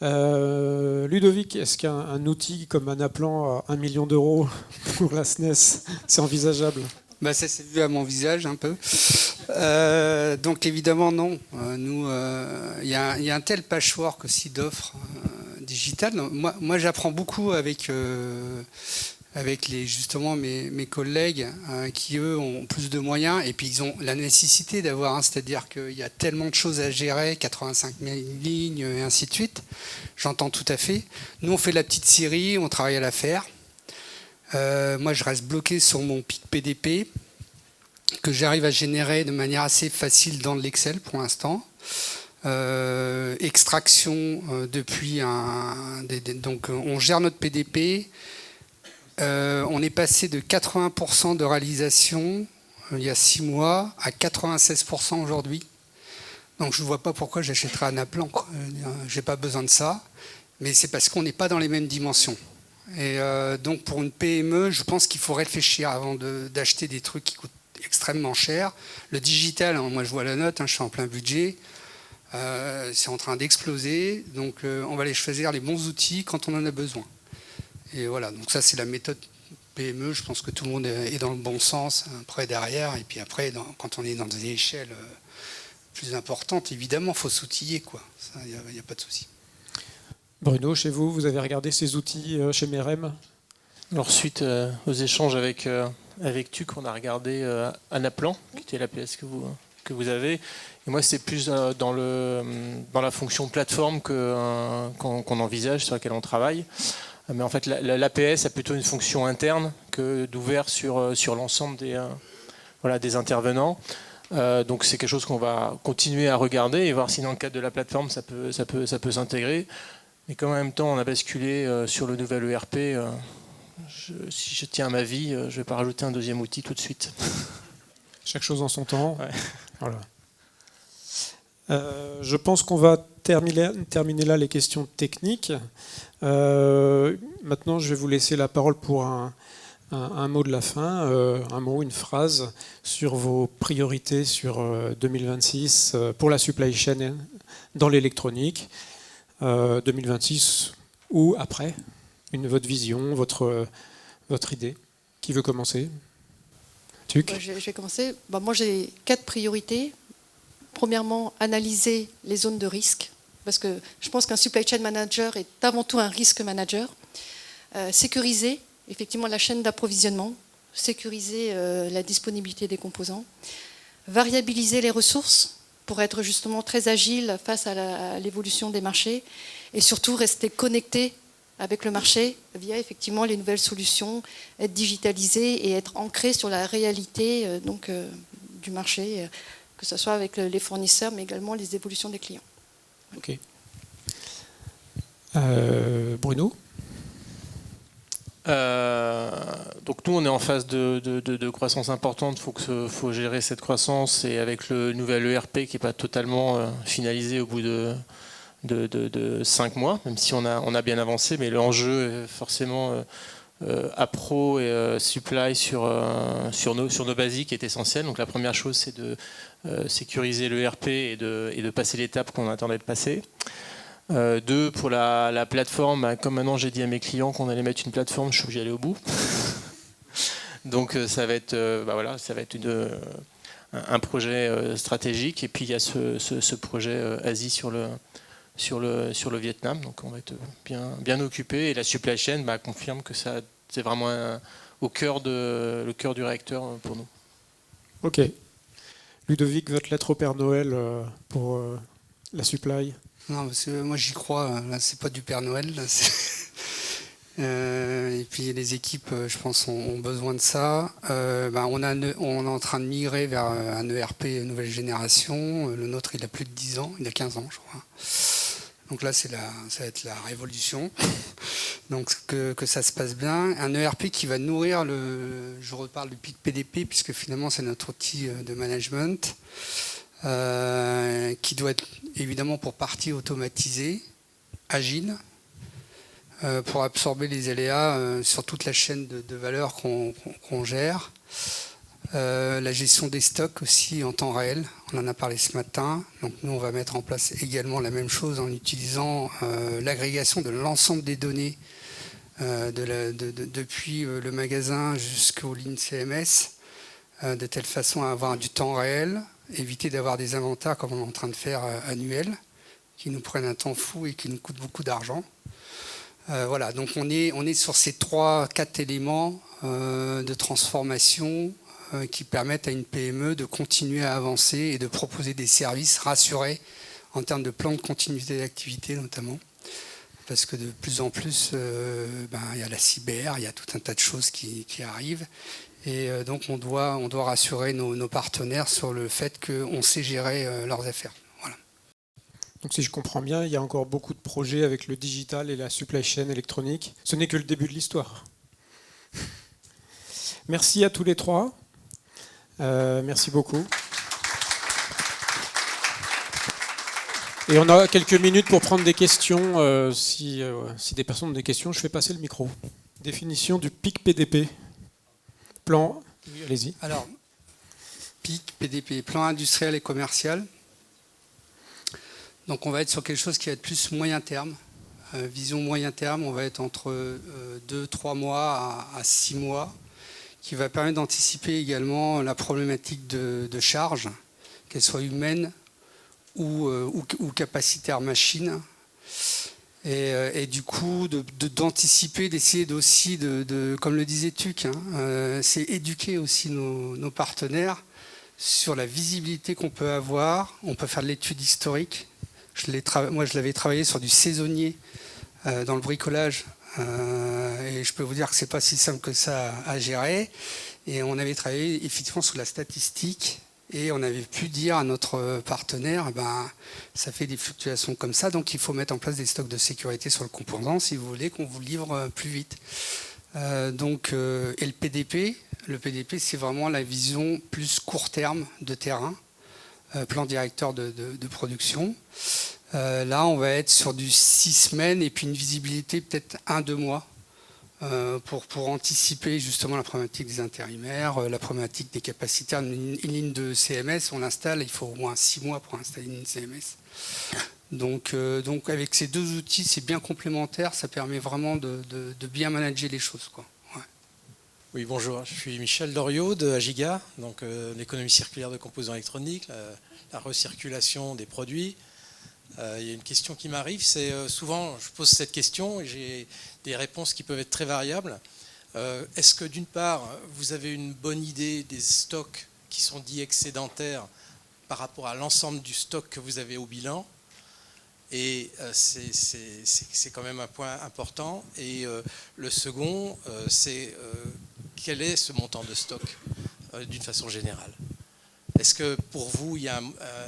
Ludovic, est-ce qu'un outil comme Anaplan à 1 million d'euros pour la SNES, c'est envisageable? Ça s'est vu à mon visage un peu. Donc évidemment non. Nous, il y a un tel patchwork aussi d'offres digitales. Moi j'apprends beaucoup avec justement mes collègues qui eux ont plus de moyens et puis ils ont la nécessité d'avoir, c'est-à-dire qu'il y a tellement de choses à gérer, 85 000 lignes et ainsi de suite. J'entends tout à fait. Nous on fait la petite série, on travaille à l'affaire. Moi, je reste bloqué sur mon pic PDP que j'arrive à générer de manière assez facile dans l'Excel pour l'instant. Extraction depuis donc on gère notre PDP. On est passé de 80% de réalisation il y a 6 mois à 96% aujourd'hui. Donc je ne vois pas pourquoi j'achèterais Anaplan. Je n'ai pas besoin de ça. Mais c'est parce qu'on n'est pas dans les mêmes dimensions. Et donc pour une PME, je pense qu'il faut réfléchir avant d'acheter des trucs qui coûtent extrêmement cher. Le digital, moi je vois la note, je suis en plein budget, c'est en train d'exploser. Donc on va aller choisir les bons outils quand on en a besoin. Et voilà, donc ça c'est la méthode PME. Je pense que tout le monde est dans le bon sens, après derrière. Et puis après, quand on est dans des échelles plus importantes, évidemment, il faut s'outiller, quoi. Ça, il n'y a pas de souci. Bruno, chez vous, vous avez regardé ces outils chez Merem? Alors suite aux échanges avec TUC, on a regardé Anaplan, qui était l'APS que vous avez. Et moi, c'est plus dans la fonction plateforme qu'on envisage, sur laquelle on travaille. Mais en fait, l'APS a plutôt une fonction interne que d'ouvert sur l'ensemble des intervenants. Donc c'est quelque chose qu'on va continuer à regarder et voir si dans le cadre de la plateforme, ça peut s'intégrer. Mais comme en même temps, on a basculé sur le nouvel ERP, si je tiens à ma vie, je ne vais pas rajouter un deuxième outil tout de suite. Chaque chose en son temps. Ouais. Voilà. Je pense qu'on va terminer là les questions techniques. Maintenant, je vais vous laisser la parole pour un mot de la fin, une phrase sur vos priorités sur 2026 pour la supply chain dans l'électronique. 2026 ou après, votre vision, votre idée. Qui veut commencer? Tuc. Je vais commencer. Moi, j'ai 4 priorités. Premièrement, analyser les zones de risque, parce que je pense qu'un supply chain manager est avant tout un risque manager. Sécuriser effectivement la chaîne d'approvisionnement, sécuriser la disponibilité des composants, variabiliser les ressources pour être justement très agile face à l'évolution des marchés et surtout rester connecté avec le marché via effectivement les nouvelles solutions, être digitalisé et être ancré sur la réalité du marché, que ce soit avec les fournisseurs mais également les évolutions des clients. Ok. Bruno? Donc nous on est en phase de croissance importante, faut gérer cette croissance et avec le nouvel ERP qui n'est pas totalement finalisé au bout de 5 mois, même si on a bien avancé, mais l'enjeu est forcément appro et supply sur nos basiques est essentiel. Donc la première chose c'est de sécuriser l'ERP et de passer l'étape qu'on attendait de passer. 2, pour la plateforme, comme maintenant j'ai dit à mes clients qu'on allait mettre une plateforme, je suis obligé d'aller au bout. Donc ça va être, un projet stratégique. Et puis il y a ce projet Asie sur le Vietnam. Donc on va être bien occupé. Et la supply chain confirme que c'est vraiment le cœur du réacteur pour nous. Ok. Ludovic, votre lettre au Père Noël pour la supply? Non, parce que moi j'y crois, là c'est pas du Père Noël. Là, Et puis les équipes, je pense, ont besoin de ça. On est en train de migrer vers un ERP nouvelle génération. Le nôtre, il a plus de 10 ans, il a 15 ans, je crois. Donc là, ça va être la révolution. Donc que ça se passe bien. Un ERP qui va nourrir je reparle du PIC PDP, puisque finalement, c'est notre outil de management, qui doit être évidemment pour partie automatisé, agile, pour absorber les aléas sur toute la chaîne de valeur qu'on gère. La gestion des stocks aussi en temps réel, on en a parlé ce matin. Donc nous, on va mettre en place également la même chose en utilisant l'agrégation de l'ensemble des données depuis le magasin jusqu'aux lignes CMS, de telle façon à avoir du temps réel, éviter d'avoir des inventaires comme on est en train de faire annuels, qui nous prennent un temps fou et qui nous coûtent beaucoup d'argent. Voilà, donc on est sur ces 3-4 éléments de transformation qui permettent à une PME de continuer à avancer et de proposer des services rassurés en termes de plan de continuité d'activité notamment. Parce que de plus en plus, il y a la cyber, il y a tout un tas de choses qui arrivent. Et donc on doit rassurer nos partenaires sur le fait qu'on sait gérer leurs affaires. Voilà. Donc si je comprends bien, il y a encore beaucoup de projets avec le digital et la supply chain électronique. Ce n'est que le début de l'histoire. Merci à tous les trois. Merci beaucoup. Et on a quelques minutes pour prendre des questions. Si des personnes ont des questions, je fais passer le micro. Définition du PIC PDP. Plan, oui, allez-y. Alors, PIC PDP, plan industriel et commercial. Donc on va être sur quelque chose qui va être plus moyen terme. Vision moyen terme, on va être entre 2-3 mois à 6 mois, qui va permettre d'anticiper également la problématique de charge, qu'elle soit humaine ou capacitaire machine. Et du coup, d'anticiper, d'essayer aussi, comme le disait Tuc, c'est éduquer aussi nos partenaires sur la visibilité qu'on peut avoir. On peut faire de l'étude historique. Moi, je l'avais travaillé sur du saisonnier dans le bricolage. Et je peux vous dire que c'est pas si simple que ça à gérer. Et on avait travaillé effectivement sur la statistique. Et on avait pu dire à notre partenaire, ça fait des fluctuations comme ça, donc il faut mettre en place des stocks de sécurité sur le composant si vous voulez qu'on vous livre plus vite. Et le PDP, c'est vraiment la vision plus court terme de terrain, plan directeur de production. Là, on va être sur du 6 semaines et puis une visibilité peut-être 1-2 mois. Pour anticiper justement la problématique des intérimaires, la problématique des capacitaires. Une ligne de CMS, on l'installe, il faut au moins 6 mois pour installer une ligne CMS. Donc avec ces deux outils, c'est bien complémentaire, ça permet vraiment de bien manager les choses, quoi. Ouais. Oui, bonjour, je suis Michel Doriot de Agiga, donc l'économie circulaire de composants électroniques, la recirculation des produits. Il y a une question qui m'arrive, c'est souvent je pose cette question et j'ai des réponses qui peuvent être très variables. Est-ce que d'une part, vous avez une bonne idée des stocks qui sont dits excédentaires par rapport à l'ensemble du stock que vous avez au bilan? Et c'est quand même un point important. Et le second, c'est quel est ce montant de stock d'une façon générale? Est-ce que pour vous, il y a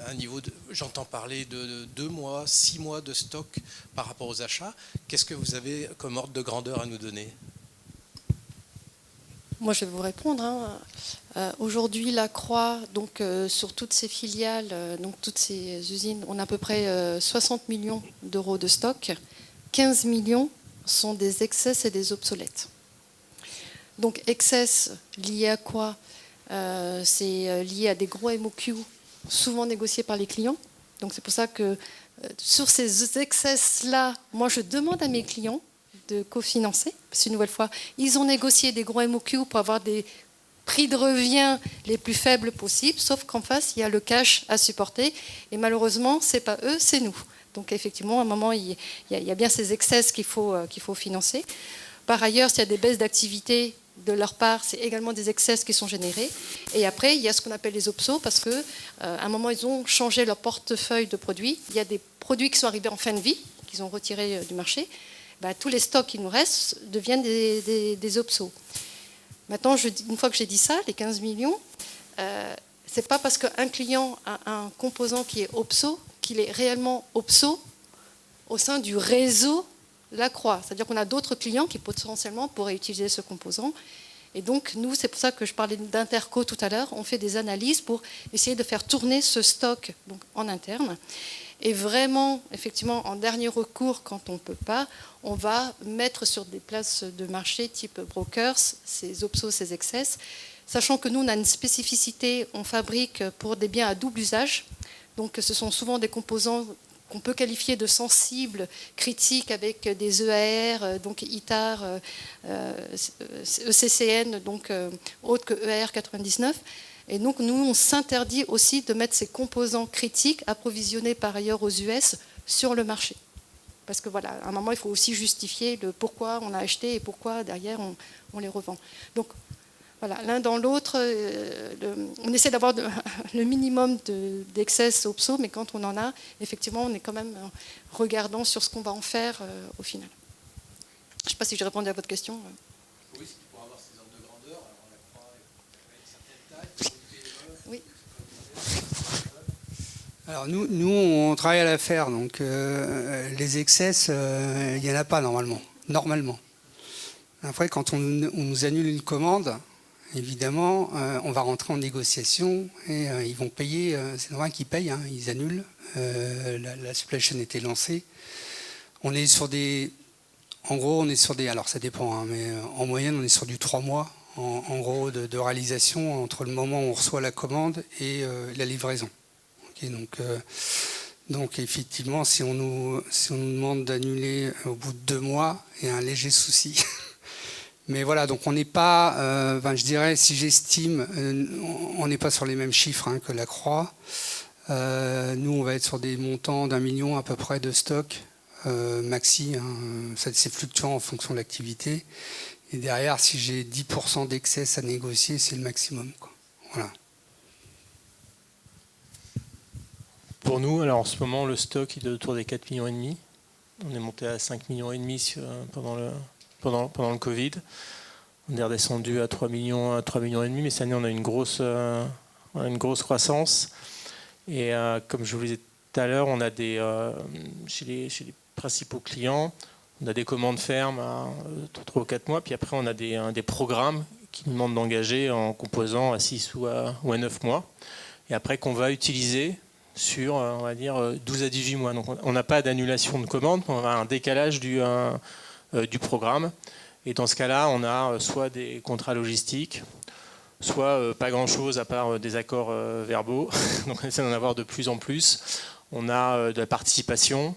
un niveau j'entends parler de 2 mois, 6 mois de stock par rapport aux achats. Qu'est-ce que vous avez comme ordre de grandeur à nous donner? Moi, je vais vous répondre. Aujourd'hui, la Croix, donc sur toutes ces filiales, donc toutes ces usines, on a à peu près 60 millions d'euros de stock. 15 millions sont des excès et des obsolètes. Donc excès lié à quoi? C'est lié à des gros MOQ souvent négociés par les clients. Donc c'est pour ça que sur ces excès-là, moi je demande à mes clients de cofinancer. Parce qu'une nouvelle fois, ils ont négocié des gros MOQ pour avoir des prix de revient les plus faibles possibles, sauf qu'en face, il y a le cash à supporter. Et malheureusement, ce n'est pas eux, c'est nous. Donc effectivement, à un moment, il y a bien ces excès qu'il faut financer. Par ailleurs, s'il y a des baisses d'activité de leur part, c'est également des excès qui sont générés. Et après, il y a ce qu'on appelle les obsos, parce qu'à un moment, ils ont changé leur portefeuille de produits. Il y a des produits qui sont arrivés en fin de vie, qu'ils ont retirés du marché. tous les stocks qui nous restent deviennent des obsos. Maintenant, une fois que j'ai dit ça, les 15 millions, c'est pas parce qu'un client a un composant qui est obso qu'il est réellement obso au sein du réseau Lacroix. C'est-à-dire qu'on a d'autres clients qui potentiellement pourraient utiliser ce composant. Et donc, nous, c'est pour ça que je parlais d'interco tout à l'heure, on fait des analyses pour essayer de faire tourner ce stock donc, en interne. Et vraiment, effectivement, en dernier recours, quand on ne peut pas, on va mettre sur des places de marché type brokers, ces obsos, ces excess, sachant que nous, on a une spécificité, on fabrique pour des biens à double usage. Donc, ce sont souvent des composants qu'on peut qualifier de sensibles, critiques, avec des EAR, donc ITAR, ECCN, donc autres que EAR 99. Et donc, nous, on s'interdit aussi de mettre ces composants critiques approvisionnés par ailleurs aux US sur le marché. Parce que voilà, à un moment, il faut aussi justifier le pourquoi on a acheté et pourquoi derrière on les revend. Donc, voilà, l'un dans l'autre, on essaie d'avoir le minimum d'excès OPSO, mais quand on en a, effectivement, on est quand même regardant sur ce qu'on va en faire au final. Je ne sais pas si j'ai répondu à votre question. Oui, pour avoir ces ordres de grandeur, alors on la croix avec une certaine taille, oui. Alors nous, on travaille à l'affaire, donc les excès, il n'y en a pas normalement. Après, quand on nous annule une commande, évidemment, on va rentrer en négociation et ils vont payer, c'est normal qu'ils payent, hein, ils annulent. La supply chain était lancée. On est sur des... En gros, on est sur des... Alors ça dépend, hein, mais en moyenne, on est sur du 3 mois, en gros, de réalisation entre le moment où on reçoit la commande et la livraison. Okay, donc effectivement, si on nous demande d'annuler au bout de 2 mois, il y a un léger souci. Mais voilà, donc on n'est pas, je dirais, si j'estime, on n'est pas sur les mêmes chiffres hein, que Lacroix. Nous, on va être sur des montants d'1 million à peu près de stock maxi. Hein, c'est fluctuant en fonction de l'activité. Et derrière, si j'ai 10% d'excès à négocier, c'est le maximum, quoi. Voilà. Pour nous, alors en ce moment, le stock il est autour des 4,5 millions. On est monté à 5,5 millions pendant le Covid. On est redescendu à 3,5 millions, mais cette année, on a une grosse croissance. Et comme je vous le disais tout à l'heure, on a chez les principaux clients, on a des commandes fermes à 3 ou 4 mois, puis après, on a des programmes qui nous demandent d'engager en composant à 6 ou à 9 mois, et après qu'on va utiliser sur, on va dire, 12 à 18 mois. Donc on n'a pas d'annulation de commande, on a un décalage du programme. Et dans ce cas-là, on a soit des contrats logistiques, soit pas grand-chose à part des accords verbaux. Donc on essaie d'en avoir de plus en plus. On a de la participation.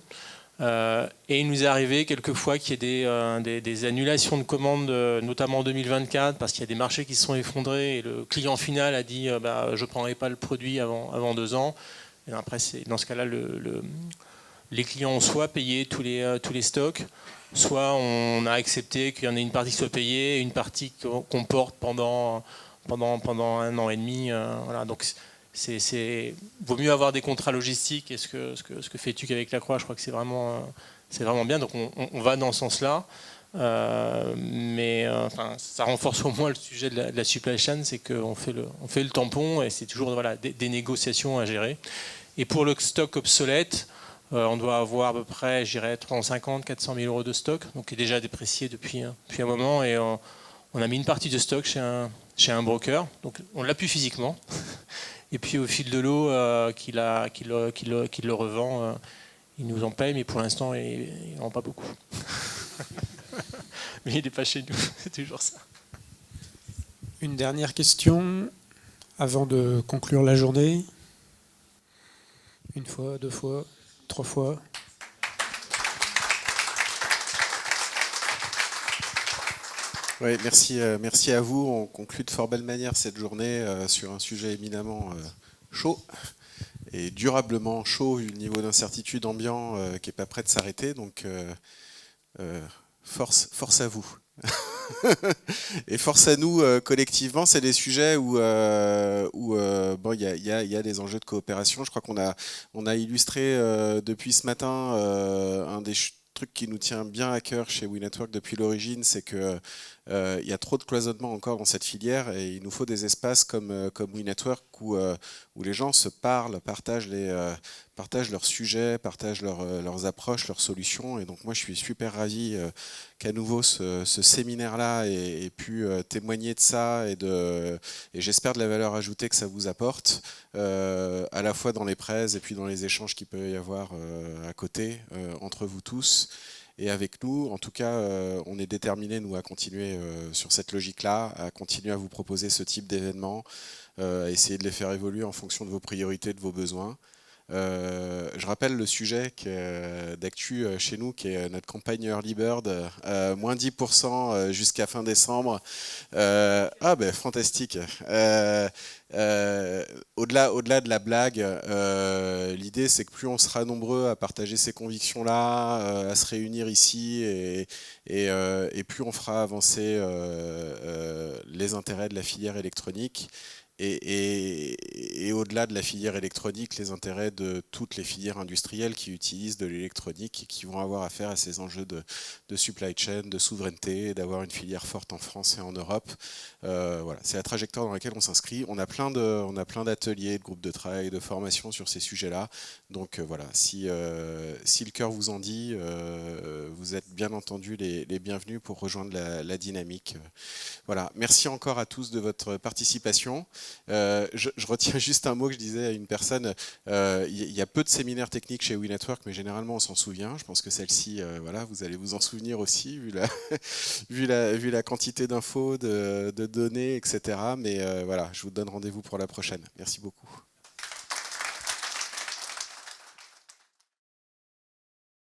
Et il nous est arrivé quelquefois qu'il y ait des annulations de commandes, notamment en 2024, parce qu'il y a des marchés qui se sont effondrés et le client final a dit je ne prendrai pas le produit avant 2 ans. Et après, dans ce cas-là, les clients ont soit payé tous les stocks, soit on a accepté qu'il y en ait une partie qui soit payée, une partie qu'on porte pendant 1 an et demi. Voilà. Donc, vaut mieux avoir des contrats logistiques. Et ce que fait TUC avec Lacroix, je crois que c'est vraiment bien. Donc, on va dans ce sens-là. Mais ça renforce au moins le sujet de la supply chain, c'est qu'on fait le tampon et c'est toujours des négociations à gérer. Et pour le stock obsolète, on doit avoir à peu près, je dirais, 350 400 000 euros de stock, donc qui est déjà déprécié depuis un moment. Et on a mis une partie de stock chez un broker, donc on l'a plus physiquement. Et puis au fil de l'eau, qu'il le revend, il nous en paye, mais pour l'instant, il n'en vend pas beaucoup. Mais il n'est pas chez nous, c'est toujours ça. Une dernière question avant de conclure la journée. 1 fois, 2 fois, 3 fois. Oui, merci à vous. On conclut de fort belle manière cette journée sur un sujet éminemment chaud et durablement chaud vu le niveau d'incertitude ambiant qui n'est pas prêt de s'arrêter. Donc force à vous. Et force à nous collectivement, c'est des sujets où il y a des enjeux de coopération. Je crois qu'on a illustré depuis ce matin un des truc qui nous tient bien à cœur chez WeNetwork depuis l'origine, c'est que il y a trop de cloisonnement encore dans cette filière et il nous faut des espaces comme WeNetwork où les gens se parlent, partagent leurs sujets, partagent leurs approches, leurs solutions. Et donc moi je suis super ravi qu'à nouveau ce séminaire-là ait pu témoigner de ça et j'espère de la valeur ajoutée que ça vous apporte, à la fois dans les presse et puis dans les échanges qu'il peut y avoir à côté entre vous tous. Et avec nous, en tout cas, on est déterminés, nous, à continuer sur cette logique-là, à continuer à vous proposer ce type d'événements, à essayer de les faire évoluer en fonction de vos priorités, de vos besoins. Je rappelle le sujet d'actu chez nous, qui est notre campagne Early Bird, moins 10% jusqu'à fin décembre. Fantastique. Au-delà de la blague, l'idée c'est que plus on sera nombreux à partager ces convictions-là, à se réunir ici, et plus on fera avancer les intérêts de la filière électronique. Et au-delà de la filière électronique, les intérêts de toutes les filières industrielles qui utilisent de l'électronique et qui vont avoir affaire à ces enjeux de supply chain, de souveraineté, et d'avoir une filière forte en France et en Europe. Voilà, c'est la trajectoire dans laquelle on s'inscrit. On a plein d'ateliers, de groupes de travail, de formation sur ces sujets-là. Donc voilà, si le cœur vous en dit, vous êtes bien entendu les bienvenus pour rejoindre la dynamique. Voilà, merci encore à tous de votre participation. Je retiens juste un mot que je disais à une personne. Il y a peu de séminaires techniques chez WeNetwork, mais généralement on s'en souvient. Je pense que celle-ci, voilà, vous allez vous en souvenir aussi, vu la quantité d'infos, de données, etc. Mais voilà, je vous donne rendez-vous pour la prochaine. Merci beaucoup.